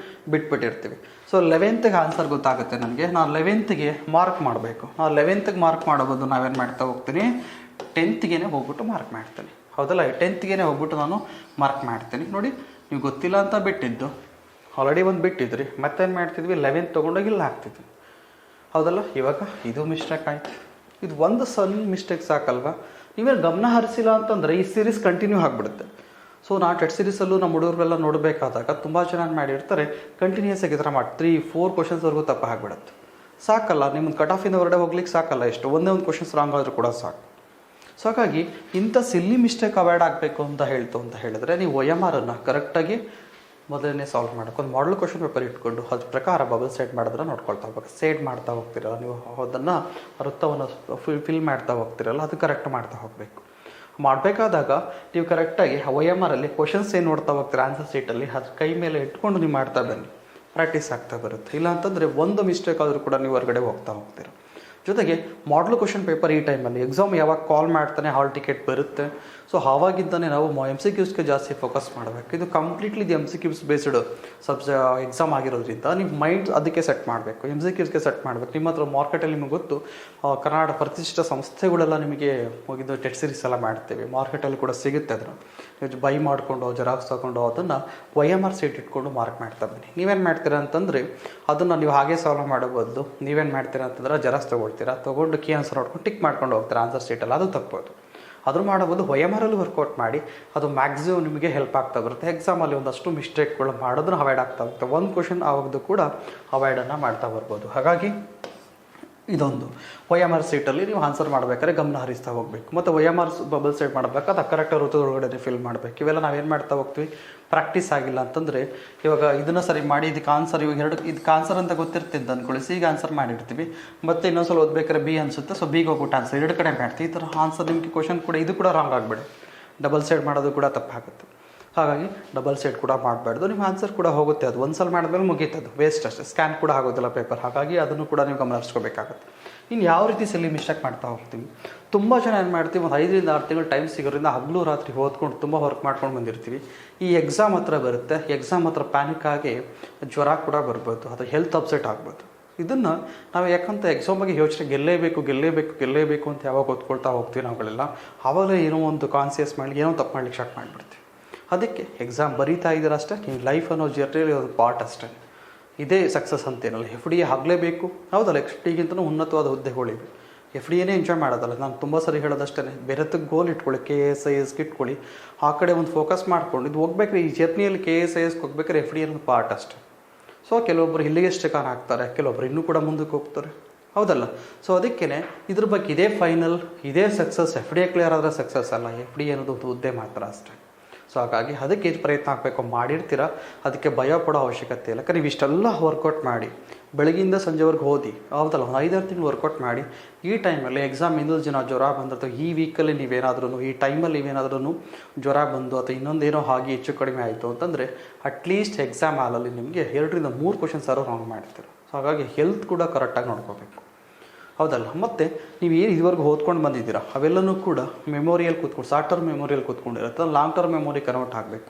ಬಿಟ್ಬಿಟ್ಟಿರ್ತೀವಿ. ಸೊ 11th ಆನ್ಸರ್ ಗೊತ್ತಾಗುತ್ತೆ ನನಗೆ, ನಾನು 11th ಮಾರ್ಕ್ ಮಾಡಬೇಕು. ನಾನು 11th ಮಾರ್ಕ್ ಮಾಡೋದು ನಾವೇನು ಮಾಡ್ತಾ ಹೋಗ್ತೀನಿ, 10th ಹೋಗ್ಬಿಟ್ಟು ಮಾರ್ಕ್ ಮಾಡ್ತೀನಿ, ಹೌದಲ್ಲ. 10th ಹೋಗ್ಬಿಟ್ಟು ನಾನು ಮಾರ್ಕ್ ಮಾಡ್ತೀನಿ. ನೋಡಿ, ನೀವು ಗೊತ್ತಿಲ್ಲ ಅಂತ ಬಿಟ್ಟಿದ್ದು ಆಲ್ರೆಡಿ ಒಂದು ಬಿಟ್ಟಿದ್ರಿ, ಮತ್ತೇನು ಮಾಡ್ತಿದ್ವಿ 11th ತೊಗೊಂಡೋಗಿ ಇಲ್ಲಿ ಹಾಕ್ತಿದ್ವಿ, ಹೌದಲ್ಲ. ಇವಾಗ ಇದು ಮಿಸ್ಟೇಕ್ ಆಯಿತು. ಇದು ಒಂದು ಸಣ್ಣ ಮಿಸ್ಟೇಕ್ ಸಾಕಲ್ವಾ. ನೀವೇನು ಗಮನ ಹರಿಸಿಲ್ಲ ಅಂತಂದರೆ ಈ ಸೀರೀಸ್ ಕಂಟಿನ್ಯೂ ಆಗಿಬಿಡುತ್ತೆ. ಸೊ ನಾ ಟೆಟ್ ಸೀರೀಸಲ್ಲೂ ನಮ್ಮ ಹುಡುಗರೆಲ್ಲ ನೋಡಬೇಕಾದಾಗ ತುಂಬ ಚೆನ್ನಾಗಿ ಮಾಡಿರ್ತಾರೆ, ಕಂಟಿನ್ಯೂಸ್ ಆಗಿ ಈ ಥರ ಮಾಡಿ 3-4 ಕ್ವಶನ್ಸ್ವರೆಗೂ ತಪ್ಪ ಆಗಿಬಿಡುತ್ತೆ. ಸಾಕಲ್ಲ, ನಿಮ್ಮನ್ನು ಕಟ್ ಆಫಿಂದ ಹೊರಗಡೆ ಹೋಗ್ಲಿಕ್ಕೆ ಸಾಕಲ್ಲ, ಎಷ್ಟು ಒಂದೇ ಒಂದು ಕ್ವಶನ್ಸ್ ರಾಂಗ್ ಆದರೂ ಕೂಡ ಸಾಕು. ಸೊ ಹಾಗಾಗಿ ಇಂಥ ಸಿಲ್ಲಿ ಮಿಸ್ಟೇಕ್ ಅವಾಯ್ಡ್ ಆಗಬೇಕು ಅಂತ ಹೇಳಿದ್ರೆ ನೀವು OMR ಕರೆಕ್ಟಾಗಿ ಮೊದಲನೇ ಸಾಲ್ವ್ ಮಾಡೋಕೆ ಒಂದು ಮಾಡಲ್ ಕ್ವಶನ್ ಪೇಪರ್ ಇಟ್ಕೊಂಡು ಅದ್ರ ಪ್ರಕಾರ ಬಬಲ್ ಸೆಟ್ ಮಾಡಿದ್ರೆ ನೋಡ್ಕೊಳ್ತಾ ಹೋಗ್ಬೇಕು. ಸೆಟ್ ಮಾಡ್ತಾ ಹೋಗ್ತಿರಲ್ಲ ನೀವು, ಅದನ್ನು ವೃತ್ತವನ್ನು ಫಿಲ್ ಮಾಡ್ತಾ ಹೋಗ್ತಿರಲ್ಲ, ಅದು ಕರೆಕ್ಟ್ ಮಾಡ್ತಾ ಹೋಗಬೇಕು. ಮಾಡಬೇಕಾದಾಗ ನೀವು ಕರೆಕ್ಟಾಗಿ OMR ಕ್ವಶನ್ಸ್ ಏನು ನೋಡ್ತಾ ಹೋಗ್ತೀರ ಆನ್ಸರ್ ಶೀಟಲ್ಲಿ ಅದ್ರ ಕೈ ಮೇಲೆ ಇಟ್ಕೊಂಡು ನೀವು ಮಾಡ್ತಾ ಬನ್ನಿ, ಪ್ರಾಕ್ಟೀಸ್ ಆಗ್ತಾ ಬರುತ್ತೆ. ಇಲ್ಲ ಅಂತಂದರೆ ಒಂದು ಮಿಸ್ಟೇಕ್ ಆದರೂ ಕೂಡ ನೀವು ಹೊರಗಡೆ ಹೋಗ್ತೀರ. ಜೊತೆಗೆ ಮಾಡಲ್ ಕ್ವಶನ್ ಪೇಪರ್ ಈ ಟೈಮಲ್ಲಿ ಎಕ್ಸಾಮ್ ಯಾವಾಗ ಕಾಲ್ ಮಾಡ್ತಾನೆ ಹಾಲ್ ಟಿಕೆಟ್ ಬರುತ್ತೆ. ಸೊ ಆವಾಗಿದ್ದಾನೆ ನಾವು MCQಸ್ಗೆ ಜಾಸ್ತಿ ಫೋಕಸ್ ಮಾಡಬೇಕು. ಇದು ಕಂಪ್ಲೀಟ್ಲಿ MCQs ಬೇಸ್ಡ್ ಎಕ್ಸಾಮ್ ಆಗಿರೋದ್ರಿಂದ ನೀವು ಮೈಂಡ್ ಅದಕ್ಕೆ ಸೆಟ್ ಮಾಡಬೇಕು, MCQಸ್ಗೆ ಸೆಟ್ ಮಾಡಬೇಕು. ನಿಮ್ಮ ಹತ್ರ ಮಾರ್ಕೆಟಲ್ಲಿ ನಿಮಗೆ ಗೊತ್ತು, ಕರ್ನಾಟಕ ಪ್ರತಿಷ್ಠಿತ ಸಂಸ್ಥೆಗಳೆಲ್ಲ ನಿಮಗೆ ಹೋಗಿದ್ದು ಟೆಟ್ ಸೀರೀಸ್ ಎಲ್ಲ ಮಾಡ್ತೇವೆ, ಮಾರ್ಕೆಟಲ್ಲಿ ಕೂಡ ಸಿಗುತ್ತೆ. ಅದನ್ನು ನೀವು ಬೈ ಮಾಡಿಕೊಂಡು ಜೆರಾಕ್ಸ್ ತಗೊಂಡು ಅದನ್ನು OMR ಸೀಟ್ ಇಟ್ಕೊಂಡು ಮಾರ್ಕ್ ಮಾಡ್ತಾ ಬನ್ನಿ. ನೀವೇನು ಮಾಡ್ತೀರಾ ಅಂತಂದರೆ ಅದನ್ನು ನೀವು ಹಾಗೆ ಸಾಲ್ವ್ ಮಾಡೋ ಬದಲು ನೀವೇನು ಮಾಡ್ತೀರಾ ಅಂತಂದ್ರೆ ಜೆರಾಕ್ಸ್ ತೊಗೊಂಡು ಕೀ ಆನ್ಸರ್ ನೋಡ್ಕೊಂಡು ಟಿಕ್ ಮಾಡ್ಕೊಂಡು ಹೋಗ್ತೀರಾ ಆನ್ಸರ್ ಶೀಟಲ್ಲಿ, ಅದು ತಪ್ಪೋದು. ಅದ್ರ ಮಾಡೋದು OMR ವರ್ಕೌಟ್ ಮಾಡಿ ಅದು ಮ್ಯಾಕ್ಸಿಮಮ್ ನಿಮಗೆ ಹೆಲ್ಪ್ ಆಗ್ತಾ ಬರುತ್ತೆ. ಎಕ್ಸಾಮಲ್ಲಿ ಒಂದಷ್ಟು ಮಿಸ್ಟೇಕ್ಗಳು ಮಾಡೋದನ್ನ ಅವಾಯ್ಡ್ ಆಗ್ತಾ ಹೋಗುತ್ತೆ. ಒಂದು ಕ್ವಶನ್ ಆವಾಗದು ಕೂಡ ಅವಾಯ್ಡನ್ನು ಮಾಡ್ತಾ ಬರ್ಬೋದು. ಹಾಗಾಗಿ ಇದೊಂದು OMR ಸೀಟಲ್ಲಿ ನೀವು ಆನ್ಸರ್ ಮಾಡಬೇಕಾದ್ರೆ ಗಮನ ಹರಿಸ್ತಾ ಹೋಗಬೇಕು. ಮತ್ತು OMR ಬಬಲ್ ಸೆಟ್ ಮಾಡಬೇಕಾದ್ರೆ ಕರೆಕ್ಟಾಗಿ ವೃತ್ತದೊಳಗಡೆ ಫಿಲ್ ಮಾಡಬೇಕು. ಇವೆಲ್ಲ ನಾವೇನು ಮಾಡ್ತಾ ಹೋಗ್ತೀವಿ, ಪ್ರಾಕ್ಟೀಸ್ ಆಗಿಲ್ಲ ಅಂತಂದರೆ ಇವಾಗ ಇದನ್ನು ಸರಿ ಮಾಡಿ ಇದಕ್ಕೆ ಆನ್ಸರ್ ಇವಾಗ ಇದಕ್ಕೆ ಆನ್ಸರ್ ಅಂತ ಗೊತ್ತಿರ್ತಿದ್ದ ಅಂದ್ಕೊಳ್ಳಿ, ಈಗ ಆನ್ಸರ್ ಮಾಡಿರ್ತೀವಿ, ಮತ್ತು ಇನ್ನೊಂದ್ಸಲ ಓದ್ಬೇಕಾದ್ರೆ B ಅನಿಸುತ್ತೆ, ಸೊ Bಗೆ ಹೋಗ್ಬಿಟ್ಟು ಆನ್ಸರ್ 2 ಕಡೆ ಮಾಡ್ತೀವಿ. ಈ ಥರ ಆನ್ಸರ್ ನಿಮಗೆ ಕ್ವಶನ್ ಕೂಡ ಇದು ಕೂಡ ರಾಂಗ್ ಆಗಿಬಿಡಿ, ಡಬಲ್ ಸೆಟ್ ಮಾಡೋದು ಕೂಡ ತಪ್ಪಾಗುತ್ತೆ. ಹಾಗಾಗಿ ಡಬಲ್ ಸೆಟ್ ಕೂಡ ಮಾಡಬಾರ್ದು. ನಿಮ್ಮ ಆನ್ಸರ್ ಕೂಡ ಹೋಗುತ್ತೆ, ಅದು ಒಂದು ಸಲ ಮಾಡಿದ್ಮೇಲೆ ಮುಗೀತದು, ವೇಸ್ಟ್ ಅಷ್ಟೇ, ಸ್ಕ್ಯಾನ್ ಕೂಡ ಆಗೋದಿಲ್ಲ ಪೇಪರ್. ಹಾಗಾಗಿ ಅದನ್ನು ಕೂಡ ನೀವು ಗಮನ ಹರಿಸ್ಕೋಬೇಕಾಗುತ್ತೆ. ಇನ್ನು ಯಾವ ರೀತಿ ಸಿಲ್ಲಿ ಮಿಸ್ಟೇಕ್ ಮಾಡ್ತಾ ಹೋಗ್ತೀವಿ, ತುಂಬ ಜನ ಏನು ಮಾಡ್ತೀವಿ, ಒಂದು 5ರಿಂದ 6 ತಿಂಗಳು ಟೈಮ್ ಸಿಗೋದ್ರಿಂದ ಹಗಲು ರಾತ್ರಿ ಓದ್ಕೊಂಡು ತುಂಬ ವರ್ಕ್ ಮಾಡ್ಕೊಂಡು ಬಂದಿರ್ತೀವಿ. ಈ ಎಕ್ಸಾಮ್ ಹತ್ರ ಬರುತ್ತೆ, ಎಕ್ಸಾಮ್ ಹತ್ರ ಪ್ಯಾನಿಕ್ ಆಗಿ ಜ್ವರ ಕೂಡ ಬರ್ಬೋದು, ಅದು ಹೆಲ್ತ್ ಅಪ್ಸೆಟ್ ಆಗ್ಬೋದು. ಇದನ್ನು ನಾವು ಯಾಕಂತ ಎಕ್ಸಾಮ್ ಬಗ್ಗೆ ಯೋಚನೆ ಗೆಲ್ಲೇಬೇಕು ಅಂತ ಯಾವಾಗ ಓದ್ಕೊಳ್ತಾ ಹೋಗ್ತೀವಿ ನಾವುಗಳೆಲ್ಲ, ಆವಾಗಲೇ ಏನೋ ಒಂದು ಕಾನ್ಸಿಯಸ್ ಮಾಡಿ ಏನೋ ತಪ್ಪು ಮಾಡ್ಲಿಕ್ಕೆ ಸ್ಟಾರ್ಟ್ ಮಾಡಿಬಿಡ್ತೀವಿ. ಅದಕ್ಕೆ ಎಕ್ಸಾಮ್ ಬರೀತಾ ಇದ್ದೀರ ಅಷ್ಟೇ, ನೀವು ಲೈಫ್ ಅನ್ನೋ ಜರ್ನಿಯಲ್ಲಿ ಒಂದು ಪಾರ್ಟ್ ಅಷ್ಟೇ. ಇದೇ ಸಕ್ಸಸ್ ಅಂತೇನಲ್ಲ. FD ಆಗಲೇಬೇಕು, ಹೌದಲ್ಲ. FDಗಿಂತಲೂ ಉನ್ನತವಾದ ಹುದ್ದೆಗಳಿವೆ. FDನೇ ಎಂಜಾಯ್ ಮಾಡೋದಲ್ಲ. ನಾನು ತುಂಬ ಸರಿ ಹೇಳೋದಷ್ಟೇ, ಬೇರೆದಕ್ಕೆ ಗೋಲ್ ಇಟ್ಕೊಳ್ಳಿ, KS IASಗೆ ಇಟ್ಕೊಳ್ಳಿ, ಆ ಕಡೆ ಒಂದು ಫೋಕಸ್ ಮಾಡ್ಕೊಂಡು ಇದು ಹೋಗ್ಬೇಕ್ರಿ. ಈ ಜರ್ನಿಯಲ್ಲಿ KS IASಗೆ ಹೋಗ್ಬೇಕಾದ್ರೆ FD ಅನ್ನೋದು ಪಾರ್ಟ್ ಅಷ್ಟೇ. ಸೊ ಕೆಲವೊಬ್ಬರು ಇಲ್ಲಿಗೆ ಸ್ಟಿಕಾನ್ ಆಗ್ತಾರೆ, ಕೆಲವೊಬ್ಬರು ಇನ್ನೂ ಕೂಡ ಮುಂದಕ್ಕೆ ಹೋಗ್ತಾರೆ, ಹೌದಲ್ಲ. ಸೊ ಅದಕ್ಕೇ ಇದ್ರ ಬಗ್ಗೆ ಇದೇ ಫೈನಲ್, ಇದೇ ಸಕ್ಸಸ್. FD ಕ್ಲಿಯರ್ ಆದರೆ ಸಕ್ಸಸ್ ಅಲ್ಲ, FD ಅನ್ನೋದು ಒಂದು ಹುದ್ದೆ ಮಾತ್ರ ಅಷ್ಟೇ. ಸೊ ಹಾಗಾಗಿ ಅದಕ್ಕೆ ಪ್ರಯತ್ನ ಆಗಬೇಕು, ಮಾಡಿರ್ತೀರ, ಅದಕ್ಕೆ ಭಯ ಪಡೋ ಅವಶ್ಯಕತೆ ಇಲ್ಲ. ಯಾಕಂದ್ರೆ ನೀವು ಇಷ್ಟೆಲ್ಲ ವರ್ಕೌಟ್ ಮಾಡಿ ಬೆಳಗಿಂದ ಸಂಜೆವರೆಗೆ ಓದಿ, ಹೌದಲ್ಲ, ಒಂದು 5-6 ತಿಂಗಳು ವರ್ಕೌಟ್ ಮಾಡಿ ಈ ಟೈಮಲ್ಲಿ ಎಕ್ಸಾಮ್ ಇನ್ನೊಂದು ದಿನ ಜ್ವರ ಬಂದಿರ್ತವೆ, ಈ ವೀಕಲ್ಲಿ ನೀವೇನಾದ್ರೂ, ಈ ಟೈಮಲ್ಲಿ ನೀವೇನಾದ್ರೂ ಜ್ವರ ಬಂದು ಅಥವಾ ಇನ್ನೊಂದೇನೋ ಹಾಗೆ ಹೆಚ್ಚು ಕಡಿಮೆ ಆಯಿತು ಅಂತಂದರೆ ಅಟ್ಲೀಸ್ಟ್ ಎಕ್ಸಾಮ್ ಹಾಲಲ್ಲಿ ನಿಮಗೆ 2-3 ಕ್ವಶನ್ಸ್ ಆದರೂ ರಾಂಗ್ ಮಾಡ್ತೀರ. ಸೊ ಹಾಗಾಗಿ ಹೆಲ್ತ್ ಕೂಡ ಕರೆಕ್ಟಾಗಿ ನೋಡ್ಕೋಬೇಕು, ಹೌದಲ್ಲ. ಮತ್ತು ನೀವು ಏನು ಇದುವರೆಗೂ ಓದ್ಕೊಂಡು ಬಂದಿದ್ದೀರಾ ಅವೆಲ್ಲನೂ ಕೂಡ ಮೆಮೊರಿಯಲ್ಲಿ ಕೂತ್ಕೊಂಡು, ಶಾರ್ಟ್ ಟರ್ಮ್ ಮೆಮೊರಿಯಲ್ಲಿ ಕೂತ್ಕೊಂಡಿರುತ್ತೆ, ಲಾಂಗ್ ಟರ್ಮ್ ಮೆಮೊರಿ ಕನ್ವರ್ಟ್ ಆಗಬೇಕು.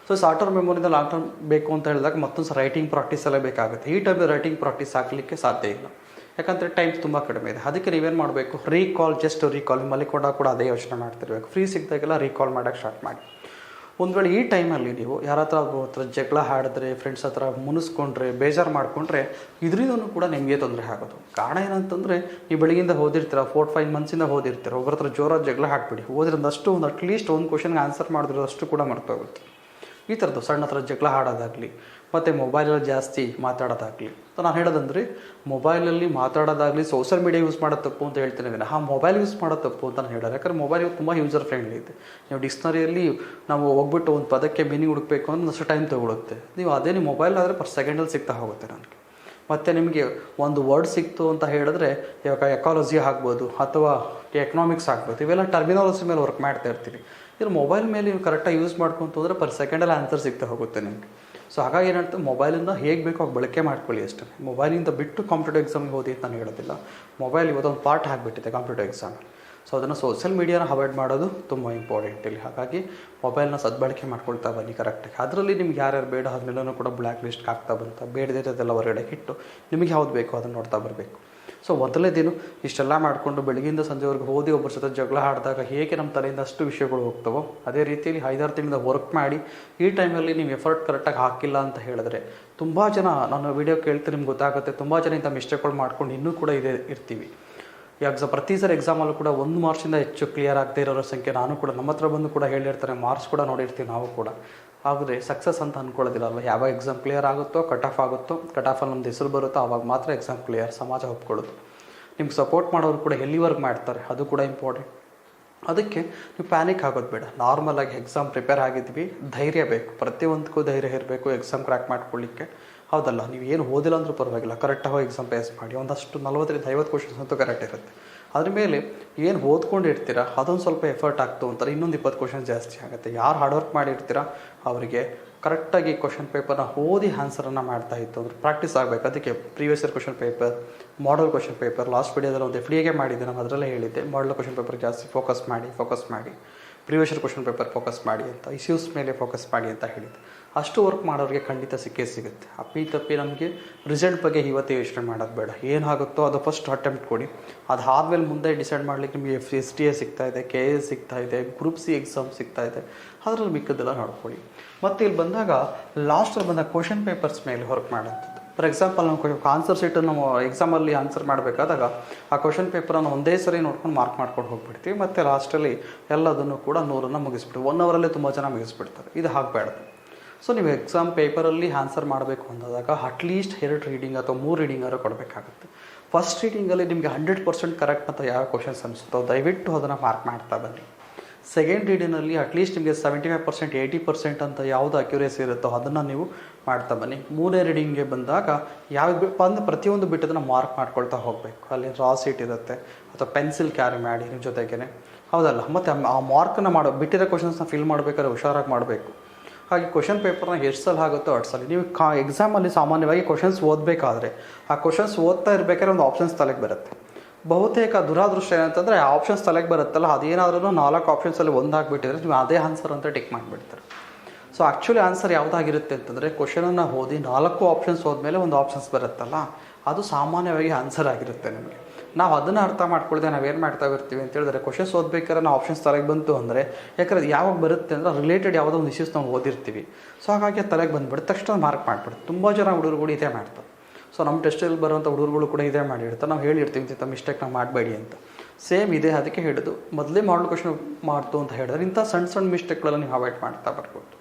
ಸೊ ಶಾರ್ಟ್ ಟರ್ಮ್ ಮೆಮೊರಿಯಿಂದ ಲಾಂಗ್ ಟರ್ಮ್ ಬೇಕು ಅಂತ ಹೇಳಿದಾಗ ಮತ್ತೊಂದು ರೈಟಿಂಗ್ ಪ್ರಾಕ್ಟೀಸ್ ಎಲ್ಲ ಬೇಕಾಗುತ್ತೆ. ಈ ಟೈಮಲ್ಲಿ ರೈಟಿಂಗ್ ಪ್ರಾಕ್ಟೀಸ್ ಆಗಲಿಕ್ಕೆ ಸಾಧ್ಯ ಇಲ್ಲ, ಯಾಕಂದರೆ ಟೈಮ್ ತುಂಬ ಕಡಿಮೆ ಇದೆ. ಅದಕ್ಕೆ ನೀವೇನು ಮಾಡಬೇಕು, ರೀಕಾಲ್, ಜಸ್ಟ್ ರೀಕಾಲ್. ಮಲ್ಲಿಕೊಂಡಾಗ ಕೂಡ ಅದೇ ಯೋಚನೆ ಮಾಡ್ತಿರ್ಬೇಕು. ಫ್ರೀ ಸಿಕ್ಕಿದಾಗೆಲ್ಲ ರೀಕಾಲ್ ಮಾಡೋಕ್ಕೆ ಸ್ಟಾರ್ಟ್ ಮಾಡಿ. ಒಂದು ವೇಳೆ ಈ ಟೈಮಲ್ಲಿ ನೀವು ಯಾರ ಹತ್ರ ಜಗಳ ಆಡಿದ್ರೆ, ಫ್ರೆಂಡ್ಸ್ ಹತ್ರ ಮುನಿಸ್ಕೊಂಡ್ರೆ, ಬೇಜಾರು ಮಾಡಿಕೊಂಡ್ರೆ ಇದರಿಂದನೂ ಕೂಡ ನಿಮಗೆ ತೊಂದರೆ ಆಗೋದು. ಕಾರಣ ಏನಂತಂದರೆ, ನೀವು ಬೆಳಗಿಂದ ಓದಿರ್ತೀರ, 4-5 ಮಂತ್ಸಿಂದ ಓದಿರ್ತೀರ, ಒಬ್ಬರ ಹತ್ರ ಜೋರಾಗಿ ಜಗಳ ಹಾಕ್ಬಿಡಿ. ಓದಿರೋದಷ್ಟು ಒಂದು ಅಟ್ಲೀಸ್ಟ್ ಒಂದು ಕ್ವಶನ್ಗೆ ಆನ್ಸರ್ ಮಾಡಿದ್ರಷ್ಟು ಕೂಡ ಮರ್ತೋಗುತ್ತೆ. ಈ ಥರದ್ದು ಸಣ್ಣ ಹತ್ರ ಜಗಳ ಆಡೋದಾಗಲಿ, ಮತ್ತು ಮೊಬೈಲಲ್ಲಿ ಜಾಸ್ತಿ ಮಾತಾಡೋದಾಗಲಿ. ಸೊ ನಾನು ಹೇಳೋದಂದರೆ, ಮೊಬೈಲಲ್ಲಿ ಮಾತಾಡೋದಾಗಲಿ, ಸೋಷಿಯಲ್ ಮೀಡಿಯಾ ಯೂಸ್ ಮಾಡೋದು ತಪ್ಪು ಅಂತ ಹೇಳ್ತೀನಿ. ಮೊಬೈಲ್ ಯೂಸ್ ಮಾಡೋದು ತಪ್ಪು ಅಂತ ನಾನು ಹೇಳೋದು. ಯಾಕಂದರೆ ಮೊಬೈಲ್ ತುಂಬ ಯೂಸರ್ ಫ್ರೆಂಡ್ಲಿ ಇದೆ. ನೀವು ಡಿಕ್ಸ್ನರಿಯಲ್ಲಿ ನಾವು ಹೋಗ್ಬಿಟ್ಟು ಒಂದು ಪದಕ್ಕೆ ಮೀನಿಂಗ್ ಹುಡುಕಬೇಕು ಅನ್ನೋಷ್ಟು ಟೈಮ್ ತೊಗೊಳುತ್ತೆ. ನೀವು ಅದೇ ನೀವು ಮೊಬೈಲ್ ಆದರೆ ಪರ್ ಸೆಕೆಂಡಲ್ಲಿ ಸಿಗ್ತಾ ಹೋಗುತ್ತೆ ನನಗೆ. ಮತ್ತು ನಿಮಗೆ ಒಂದು ವರ್ಡ್ ಸಿಕ್ತು ಅಂತ ಹೇಳಿದ್ರೆ, ಇವಾಗ ಎಕಾಲಜಿ ಆಗ್ಬೋದು ಅಥವಾ ಎಕನಾಮಿಕ್ಸ್ ಆಗ್ಬೋದು, ಇವೆಲ್ಲ ಟರ್ಮಿನಾಲಜಿ ಮೇಲೆ ವರ್ಕ್ ಮಾಡ್ತಾ ಇರ್ತೀವಿ. ಇದ್ರ ಮೊಬೈಲ್ ಮೇಲೆ ನೀವು ಕರೆಕ್ಟಾಗಿ ಯೂಸ್ ಮಾಡ್ಕೊಂತ ಹೋದರೆ ಪರ್ ಸೆಕೆಂಡಲ್ಲಿ ಆನ್ಸರ್ ಸಿಗ್ತಾ ಹೋಗುತ್ತೆ ನಿಮಗೆ. ಸೊ ಹಾಗಾಗಿ ಏನಂತ, ಮೊಬೈಲಿಂದ ಹೇಗೆ ಬೇಕೋ ಆಗ ಬಳಕೆ ಮಾಡ್ಕೊಳ್ಳಿ ಅಷ್ಟೇ. ಮೊಬೈಲಿಂದ ಬಿಟ್ಟು ಕಾಂಪಿಟೇಟಿವ್ ಎಕ್ಸಾಮಿಗೆ ಓದಿ ಅಂತ ನಾನು ಹೇಳೋದಿಲ್ಲ. ಮೊಬೈಲ್ ಇವತ್ತೊಂದು ಪಾರ್ಟ್ ಆಗಿಬಿಟ್ಟಿದೆ ಕಾಂಪಿಟೇಟಿವ್ ಎಕ್ಸಾಮಲ್ಲಿ. ಸೊ ಅದನ್ನು ಸೋಷಿಯಲ್ ಮೀಡಿಯಾನ ಅವಾಯ್ಡ್ ಮಾಡೋದು ತುಂಬ ಇಂಪಾರ್ಟೆಂಟ್ ಇಲ್ಲಿ. ಹಾಗಾಗಿ ಮೊಬೈಲ್ನ ಸದ್ಬಳಕೆ ಮಾಡ್ಕೊಳ್ತಾ ಬನ್ನಿ ಕರೆಕ್ಟಾಗಿ. ಅದರಲ್ಲಿ ನಿಮ್ಗೆ ಯಾರ್ಯಾರು ಬೇಡ ಅದನ್ನೆಲ್ಲನೂ ಕೂಡ ಬ್ಲ್ಯಾಕ್ ಲಿಸ್ಟ್ಗೆ ಹಾಕ್ತಾ ಬಂತ, ಬೇಡದಿರೋದೆಲ್ಲ ಹೊರಗಡೆ ಇಟ್ಟು ನಿಮಗೆ ಯಾವ್ದು ಬೇಕೋ ಅದನ್ನು ನೋಡ್ತಾ ಬರಬೇಕು. ಸೊ ಮೊದಲೇ ದಿನ ಇಷ್ಟೆಲ್ಲ ಮಾಡಿಕೊಂಡು ಬೆಳಗಿಂದ ಸಂಜೆವರೆಗೆ ಓದಿ ಒಬ್ಬರ ಜೊತೆ ಜಗಳ ಆಡಿದಾಗ ಹೇಗೆ ನಮ್ಮ ತಲೆಯಿಂದ ಅಷ್ಟು ವಿಷಯಗಳು ಹೋಗ್ತವೋ, ಅದೇ ರೀತಿಯಲ್ಲಿ 5-6 ತಿಂಗಳಿಂದ ವರ್ಕ್ ಮಾಡಿ ಈ ಟೈಮಲ್ಲಿ ನೀವು ಎಫರ್ಟ್ ಕರೆಕ್ಟಾಗಿ ಹಾಕಿಲ್ಲ ಅಂತ ಹೇಳಿದ್ರೆ, ತುಂಬ ಜನ ನಾನು ವೀಡಿಯೋ ಕೇಳ್ತೀನಿ, ನಿಮ್ಗೆ ಗೊತ್ತಾಗುತ್ತೆ, ತುಂಬ ಜನ ಇಂಥ ಮಿಸ್ಟೇಕ್ಗಳು ಮಾಡ್ಕೊಂಡು ಇನ್ನೂ ಕೂಡ ಇರ್ತೀವಿ. ಪ್ರತಿ ಸರಿ ಎಕ್ಸಾಮಲ್ಲೂ ಕೂಡ 1 ಮಾರ್ಕ್ಸಿಂದ ಹೆಚ್ಚು ಕ್ಲಿಯರ್ ಆಗದೆ ಇರೋರ ಸಂಖ್ಯೆ ನಾನು ಕೂಡ, ನಮ್ಮ ಹತ್ರ ಬಂದು ಕೂಡ ಹೇಳಿರ್ತಾರೆ, ಮಾರ್ಕ್ಸ್ ಕೂಡ ನೋಡಿರ್ತೀವಿ ನಾವು ಕೂಡ. ಆದರೆ ಸಕ್ಸಸ್ ಅಂತ ಅಂದ್ಕೊಳ್ಳೋದಿಲ್ಲ ಅಲ್ವ. ಯಾವಾಗ ಎಕ್ಸಾಮ್ ಕ್ಲಿಯರ್ ಆಗುತ್ತೋ, ಕಟ್ ಆಫ್ ಆಗುತ್ತೋ, ಕಟ್ ಆಫಲ್ಲಿ ನಮ್ದು ಹೆಸರು ಬರುತ್ತೋ ಆವಾಗ ಮಾತ್ರ ಎಕ್ಸಾಮ್ ಕ್ಲಿಯರ್ ಸಮಾಜ ಒಪ್ಕೊಳ್ಳೋದು. ನಿಮ್ಗೆ ಸಪೋರ್ಟ್ ಮಾಡೋರು ಕೂಡ ಎಲ್ಲಿವರೆಗೆ ಮಾಡ್ತಾರೆ ಅದು ಕೂಡ ಇಂಪಾರ್ಟೆಂಟ್. ಅದಕ್ಕೆ ನೀವು ಪ್ಯಾನಿಕ್ ಆಗೋದು ಬೇಡ. ನಾರ್ಮಲಾಗಿ ಎಕ್ಸಾಮ್ ಪ್ರಿಪೇರ್ ಆಗಿದ್ವಿ, ಧೈರ್ಯ ಬೇಕು, ಪ್ರತಿಯೊಂದಕ್ಕೂ ಧೈರ್ಯ ಇರಬೇಕು ಎಕ್ಸಾಮ್ ಕ್ರ್ಯಾಕ್ ಮಾಡ್ಕೊಳ್ಳಿಕ್ಕೆ, ಹೌದಲ್ಲ. ನೀವು ಏನು ಓದಿಲ್ಲ ಅಂದರೂ ಪರವಾಗಿಲ್ಲ, ಕರೆಕ್ಟಾಗಿ ಎಕ್ಸಾಮ್ ಪಾಸ್ ಮಾಡಿ. ಒಂದಷ್ಟು 40-50 ಕ್ವಶನ್ಸ್ ಅಂತೂ ಕರೆಕ್ಟ್ ಇರುತ್ತೆ. ಅದ್ರ ಮೇಲೆ ಏನು ಓದ್ಕೊಂಡಿರ್ತೀರ ಅದೊಂದು ಸ್ವಲ್ಪ ಎಫರ್ಟ್ ಆಗ್ತು ಅಂತಾರೆ, ಇನ್ನೊಂದು 20 ಕ್ವಶನ್ ಜಾಸ್ತಿ ಆಗುತ್ತೆ. ಯಾರು ಹಾರ್ಡ್ ವರ್ಕ್ ಮಾಡಿರ್ತೀರ ಅವರಿಗೆ ಕರೆಕ್ಟಾಗಿ ಕ್ವಶನ್ ಪೇಪರ್ನ ಓದಿ ಆನ್ಸರನ್ನು ಮಾಡ್ತಾ ಇತ್ತು ಅಂದರೆ ಪ್ರಾಕ್ಟೀಸ್ ಆಗಬೇಕು. ಅದಕ್ಕೆ previous year question paper, model question paper, last ವಿಡಿಯೋದಲ್ಲಿ ಒಂದು FDಗೆ ಮಾಡಿದ್ದೆ ನಾನು, ಅದರಲ್ಲೇ ಹೇಳಿದ್ದೆ ಮಾಡಲ್ ಕ್ವಶನ್ ಪೇಪರ್ ಜಾಸ್ತಿ ಫೋಕಸ್ ಮಾಡಿ previous year question paper focus ಮಾಡಿ ಅಂತ, ಇಶ್ಯೂಸ್ ಮೇಲೆ ಫೋಕಸ್ ಮಾಡಿ ಅಂತ ಹೇಳಿದ್ದೆ. ಅಷ್ಟು ವರ್ಕ್ ಮಾಡೋರಿಗೆ ಖಂಡಿತ ಸಿಗುತ್ತೆ. ಅಪ್ಪಿ ನಮಗೆ ರಿಸಲ್ಟ್ ಬಗ್ಗೆ ಇವತ್ತೇ ಯೋಚನೆ ಮಾಡೋದು ಬೇಡ. ಏನಾಗುತ್ತೋ ಅದು ಫಸ್ಟ್ ಅಟೆಂಪ್ಟ್ ಕೊಡಿ. ಅದಾದಮೇಲೆ ಮುಂದೆ ಡಿಸೈಡ್ ಮಾಡಲಿಕ್ಕೆ ನಿಮಗೆ STA ಸಿಗ್ತಾ ಇದೆ, KS ಸಿಗ್ತಾ ಇದೆ, ಗ್ರೂಪ್ C ಎಕ್ಸಾಮ್ ಸಿಗ್ತಾ ಇದೆ, ಅದರಲ್ಲಿ ಮಿಕ್ಕದೆಲ್ಲ ನೋಡ್ಕೊಳ್ಳಿ. ಮತ್ತು ಇಲ್ಲಿ ಬಂದಾಗ ಲಾಸ್ಟಲ್ಲಿ ಬಂದಾಗ ಕ್ವಶನ್ ಪೇಪರ್ಸ್ ಮೇಲೆ ವರ್ಕ್ ಮಾಡೋಂಥದ್ದು. ಫಾರ್ ಎಕ್ಸಾಂಪಲ್ ನಾವು ಆನ್ಸರ್ ಶೀಟನ್ನು ನಾವು ಎಕ್ಸಾಮಲ್ಲಿ ಆನ್ಸರ್ ಮಾಡಬೇಕಾದಾಗ ಆ ಕ್ವಶನ್ ಪೇಪರನ್ನು ಒಂದೇ ಸರಿ ನೋಡ್ಕೊಂಡು ಮಾರ್ಕ್ ಮಾಡ್ಕೊಂಡು ಹೋಗ್ಬಿಡ್ತೀವಿ. ಮತ್ತು ಲಾಸ್ಟಲ್ಲಿ ಎಲ್ಲದನ್ನು ಕೂಡ 100 ಮುಗಿಸ್ಬಿಡ್ತೀವಿ. 1 ಅವರಲ್ಲೇ ತುಂಬ ಜನ ಮುಗಿಸ್ಬಿಡ್ತಾರೆ. ಇದು ಆಗಬೇಡ್ದು. ಸೊ ನೀವು ಎಕ್ಸಾಮ್ ಪೇಪರಲ್ಲಿ ಆನ್ಸರ್ ಮಾಡಬೇಕು ಅಂದಾಗ ಅಟ್ಲೀಸ್ಟ್ 2 ರೀಡಿಂಗ್ ಅಥವಾ 3 ರೀಡಿಂಗ್ ಆದರೂ ಕೊಡಬೇಕಾಗುತ್ತೆ. ಫಸ್ಟ್ ರೀಡಿಂಗಲ್ಲಿ ನಿಮಗೆ 100% ಕರೆಕ್ಟ್ ಅಂತ ಯಾವ ಕ್ವಶನ್ಸ್ ಅನಿಸುತ್ತೋ ದಯವಿಟ್ಟು ಅದನ್ನು ಮಾರ್ಕ್ ಮಾಡ್ತಾ ಬನ್ನಿ. ಸೆಕೆಂಡ್ ರೀಡಿಂಗಲ್ಲಿ ಅಟ್ಲೀಸ್ಟ್ ನಿಮಗೆ 75%, 80% ಅಂತ ಯಾವುದು ಅಕ್ಯುರೇಸಿ ಇರುತ್ತೋ ಅದನ್ನು ನೀವು ಮಾಡ್ತಾ ಬನ್ನಿ. 3ನೇ ರೀಡಿಂಗ್ಗೆ ಬಂದಾಗ ಯಾವ್ದು ಪ್ರತಿಯೊಂದು ಬಿಟ್ಟದನ್ನು ಮಾರ್ಕ್ ಮಾಡ್ಕೊಳ್ತಾ ಹೋಗಬೇಕು. ಅಲ್ಲಿ ರಾ ಸೀಟ್ ಇರುತ್ತೆ ಅಥವಾ ಪೆನ್ಸಿಲ್ ಕ್ಯಾರಿ ಮಾಡಿ ನಿಮ್ಮ ಜೊತೆಗೇ, ಹೌದಲ್ಲ. ಮತ್ತು ಆ ಮಾರ್ಕನ್ನು ಬಿಟ್ಟಿರೋ ಕ್ವಶನ್ಸ್ನ ಫಿಲ್ ಮಾಡಬೇಕಾದ್ರೆ ಹುಷಾರಾಗಿ ಮಾಡಬೇಕು. ಹಾಗೆ ಕ್ವಶನ್ ಪೇಪರ್ನ ಎಷ್ಟು ಸಲ ಆಗುತ್ತೋ 2 ಸಲ. ನೀವು ಎಕ್ಸಾಮಲ್ಲಿ ಸಾಮಾನ್ಯವಾಗಿ ಕ್ವಶನ್ಸ್ ಓದಬೇಕಾದ್ರೆ ಆ ಕ್ವಶನ್ಸ್ ಓದ್ತಾ ಇರಬೇಕಾದ್ರೆ ಒಂದು ಆಪ್ಷನ್ಸ್ ತಲೆಗೆ ಬರುತ್ತೆ. ಬಹುತೇಕ ದುರಾದೃಷ್ಟ ಏನಂತಂದರೆ ಆ ಆಪ್ಷನ್ಸ್ ತಲೆಗೆ ಬರುತ್ತಲ್ಲ, ಅದೇನಾದ್ರೂ 4 ಆಪ್ಷನ್ಸಲ್ಲಿ ಒಂದಾಗಿಬಿಟ್ಟಿದ್ರೆ ನೀವು ಅದೇ ಆನ್ಸರ್ ಅಂತ ಟಿಕ್ ಮಾಡಿಬಿಡ್ತಾರೆ. ಸೊ ಆ್ಯಕ್ಚುಲಿ ಆನ್ಸರ್ ಯಾವುದಾಗಿರುತ್ತೆ ಅಂತಂದರೆ, ಕ್ವಶನನ್ನು ಓದಿ 4 ಆಪ್ಷನ್ಸ್ ಹೋದ್ಮೇಲೆ ಒಂದು ಆಪ್ಷನ್ಸ್ ಬರುತ್ತಲ್ಲ, ಅದು ಸಾಮಾನ್ಯವಾಗಿ ಆನ್ಸರ್ ಆಗಿರುತ್ತೆ ನಿಮಗೆ. ನಾವು ಅದನ್ನು ಅರ್ಥ ಮಾಡ್ಕೊಳ್ದೆ ನಾವೇನು ಮಾಡ್ತಾ ಇರ್ತೀವಿ ಅಂತ ಹೇಳಿದ್ರೆ ಕ್ವಶನ್ಸ್ ಓದ್ಬೇಕಾದ್ರೆ ನಾವು ಆಪ್ಷನ್ಸ್ ತಲೆಗೆ ಬಂತು ಅಂದರೆ ಯಾಕಂದರೆ ಯಾವಾಗ ಬರುತ್ತೆ ಅಂದರೆ ರಿಲೇಟೆಡ್ ಯಾವುದೋ ಒಂದು ಇಶ್ಯೂಸ್ ನಾವು ಓದಿರ್ತೀವಿ. ಸೊ ಹಾಗಾಗಿ ತಲೆಗೆ ಬಂದುಬಿಟ್ಟು ತಕ್ಷಣ ಮಾರ್ಕ್ ಮಾಡಿಬಿಡುತ್ತೆ. ತುಂಬ ಜನ ಹುಡುಗರುಗಳು ಇದೇ ಮಾಡ್ತಾರೆ. ಸೊ ನಮ್ಮ ಟೆಸ್ಟಲ್ಲಿ ಬರುವಂಥ ಹುಡುಗರುಗಳು ಕೂಡ ಇದೇ ಮಾಡಿರ್ತಾರೆ. ನಾವು ಹೇಳಿರ್ತೀವಿ ಇಂಥ ಮಿಸ್ಟೇಕ್ ನಾವು ಮಾಡಬೇಡಿ ಅಂತ. ಸೇಮ್ ಇದೆ, ಅದಕ್ಕೆ ಹೇಳಿದ್ದು ಮೊದಲೇ ಮಾಡಲ್ ಕ್ವಶನ್ ಮಾಡ್ತು ಅಂತ ಹೇಳಿದ್ರೆ ಇಂಥ ಸಣ್ಣ ಸಣ್ಣ ಮಿಸ್ಟೇಕ್ಗಳೆಲ್ಲ ನೀವು ಅವಾಯ್ಡ್ ಮಾಡ್ತಾ ಬರ್ಬೋದು.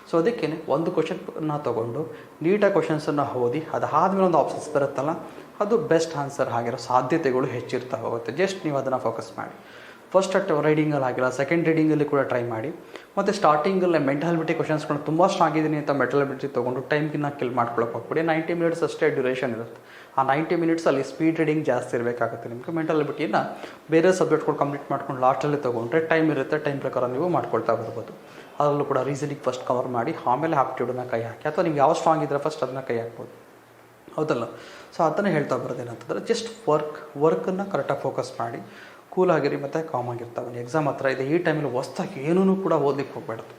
ಸೊ ಅದಕ್ಕೇ ಒಂದು ಕ್ವಶನ್ನ ತೊಗೊಂಡು ನೀಟಾಗಿ ಕ್ವಶನ್ಸನ್ನು ಓದಿ ಅದಾದಮೇಲೆ ಒಂದು ಆಪ್ಷನ್ಸ್ ಬರುತ್ತಲ್ಲ, ಅದು ಬೆಸ್ಟ್ ಆನ್ಸರ್ ಆಗಿರೋ ಸಾಧ್ಯತೆಗಳು ಹೆಚ್ಚಿರ್ತಾ ಹೋಗುತ್ತೆ. ಜಸ್ಟ್ ನೀವು ಅದನ್ನು ಫೋಕಸ್ ಮಾಡಿ. ಫಸ್ಟ್ ರೈಡಿಂಗಲ್ಲಿ ಆಗಿಲ್ಲ, ಸೆಕೆಂಡ್ ರೀಡಿಂಗಲ್ಲಿ ಕೂಡ ಟ್ರೈ ಮಾಡಿ. ಮತ್ತು ಸ್ಟಾರ್ಟಿಂಗಲ್ಲೇ ಮೆಂಟಾಲಿಟಿ ಕ್ವಶನ್ಸ್ಗಳು ತುಂಬ ಸ್ಟ್ರಾಂಗ್ ಇದ್ದೀನಿ ಅಂತ ಮೆಂಟಾಲಿಟಿ ತೊಗೊಂಡು ಟೈಮ್ಗಿನ್ನ ಕಿಲ್ ಮಾಡ್ಕೊಳಕ್ಕೆ ಹೋಗ್ಬಿಡಿ. 90 ಮಿನಿಟ್ಸ್ ಅಷ್ಟೇ ಡ್ಯೂರೇಷನ್ ಇರುತ್ತೆ. ಆ 90 ಮಿನಿಟ್ಸಲ್ಲಿ ಸ್ಪೀಡ್ ರೀಡಿಂಗ್ ಜಾಸ್ತಿ ಇರಬೇಕಾಗುತ್ತೆ. ನಿಮಗೆ ಮೆಂಟಾಲಿಟಿನ ಬೇರೆ ಸಬ್ಜೆಕ್ಟ್ಗಳು ಕಂಪ್ಲೀಟ್ ಮಾಡ್ಕೊಂಡು ಲಾಸ್ಟಲ್ಲಿ ತೊಗೊಂಡ್ರೆ ಟೈಮ್ ಇರುತ್ತೆ, ಟೈಮ್ ಪ್ರಕಾರ ನೀವು ಮಾಡ್ಕೊಳ್ತಾ ಬರ್ಬೋದು. ಅದರಲ್ಲೂ ಕೂಡ ರೀಸನಿಂಗ್ ಫಸ್ಟ್ ಕವರ್ ಮಾಡಿ ಆಮೇಲೆ ಆಪ್ಟಿಟ್ಯೂಡನ್ನ ಕೈ ಹಾಕಿ, ಅಥವಾ ನೀವು ಯಾವ ಸ್ಟ್ರಾಂಗ್ ಇದ್ದರೆ ಫಸ್ಟ್ ಅದನ್ನ ಕೈ ಹಾಕ್ಬೋದು, ಹೌದಲ್ಲ. ಸೊ ಅದನ್ನು ಹೇಳ್ತಾ ಬರೋದೇನಂತಂದರೆ ಜಸ್ಟ್ ವರ್ಕನ್ನು ಕರೆಕ್ಟಾಗಿ ಫೋಕಸ್ ಮಾಡಿ, ಕೂಲಾಗಿರಿ ಮತ್ತು ಕಾಮಾಗಿರ್ತಾವೆ. ಎಕ್ಸಾಮ್ ಹತ್ರ ಇದೆ, ಈ ಟೈಮಲ್ಲಿ ಹೊಸ್ದಾಗಿ ಏನೂ ಕೂಡ ಓದಲಿಕ್ಕೆ ಹೋಗಬೇಡ್ದು.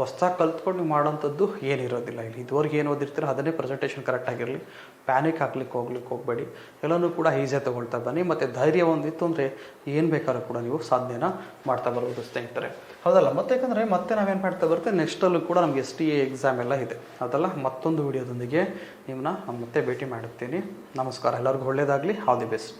ಹೊಸ್ದಾಗಿ ಕಲ್ತ್ಕೊಂಡು ನೀವು ಮಾಡೋಂಥದ್ದು ಏನಿರೋದಿಲ್ಲ. ಇಲ್ಲಿ ಇದುವರೆಗೆ ಏನು ಓದಿರ್ತೀರೋ ಅದನ್ನೇ ಪ್ರೆಸೆಂಟೇಷನ್ ಕರೆಕ್ಟಾಗಿರಲಿ. ಪ್ಯಾನಿಕ್ ಹೋಗ್ಲಿಕ್ಕೆ ಹೋಗಬೇಡಿ. ಎಲ್ಲನೂ ಕೂಡ ಈಸಿಯಾಗಿ ತೊಗೊಳ್ತಾ ಬನ್ನಿ. ಮತ್ತು ಧೈರ್ಯ ಒಂದಿತ್ತು ಅಂದರೆ ಏನು ಬೇಕಾದ್ರೂ ಕೂಡ ನೀವು ಸಾಧನೆನ ಮಾಡ್ತಾ ಬರ್ಬೋದು ಸ್ನೇಹಿತರೆ, ಹೌದಲ್ಲ. ಮತ್ತು ಯಾಕಂದರೆ ಮತ್ತೆ ನಾವೇನು ಮಾಡ್ತಾ ಬರುತ್ತೆ, ನೆಕ್ಸ್ಟಲ್ಲೂ ಕೂಡ ನಮಗೆ STA ಎಕ್ಸಾಮ್ ಎಲ್ಲ ಇದೆ, ಅದಲ್ಲ. ಮತ್ತೊಂದು ವಿಡಿಯೋದೊಂದಿಗೆ ನಿಮ್ಮನ್ನ ಮತ್ತೆ ಭೇಟಿ ಮಾಡುತ್ತೀನಿ. ನಮಸ್ಕಾರ, ಎಲ್ಲರಿಗೂ ಒಳ್ಳೆಯದಾಗಲಿ. All the best.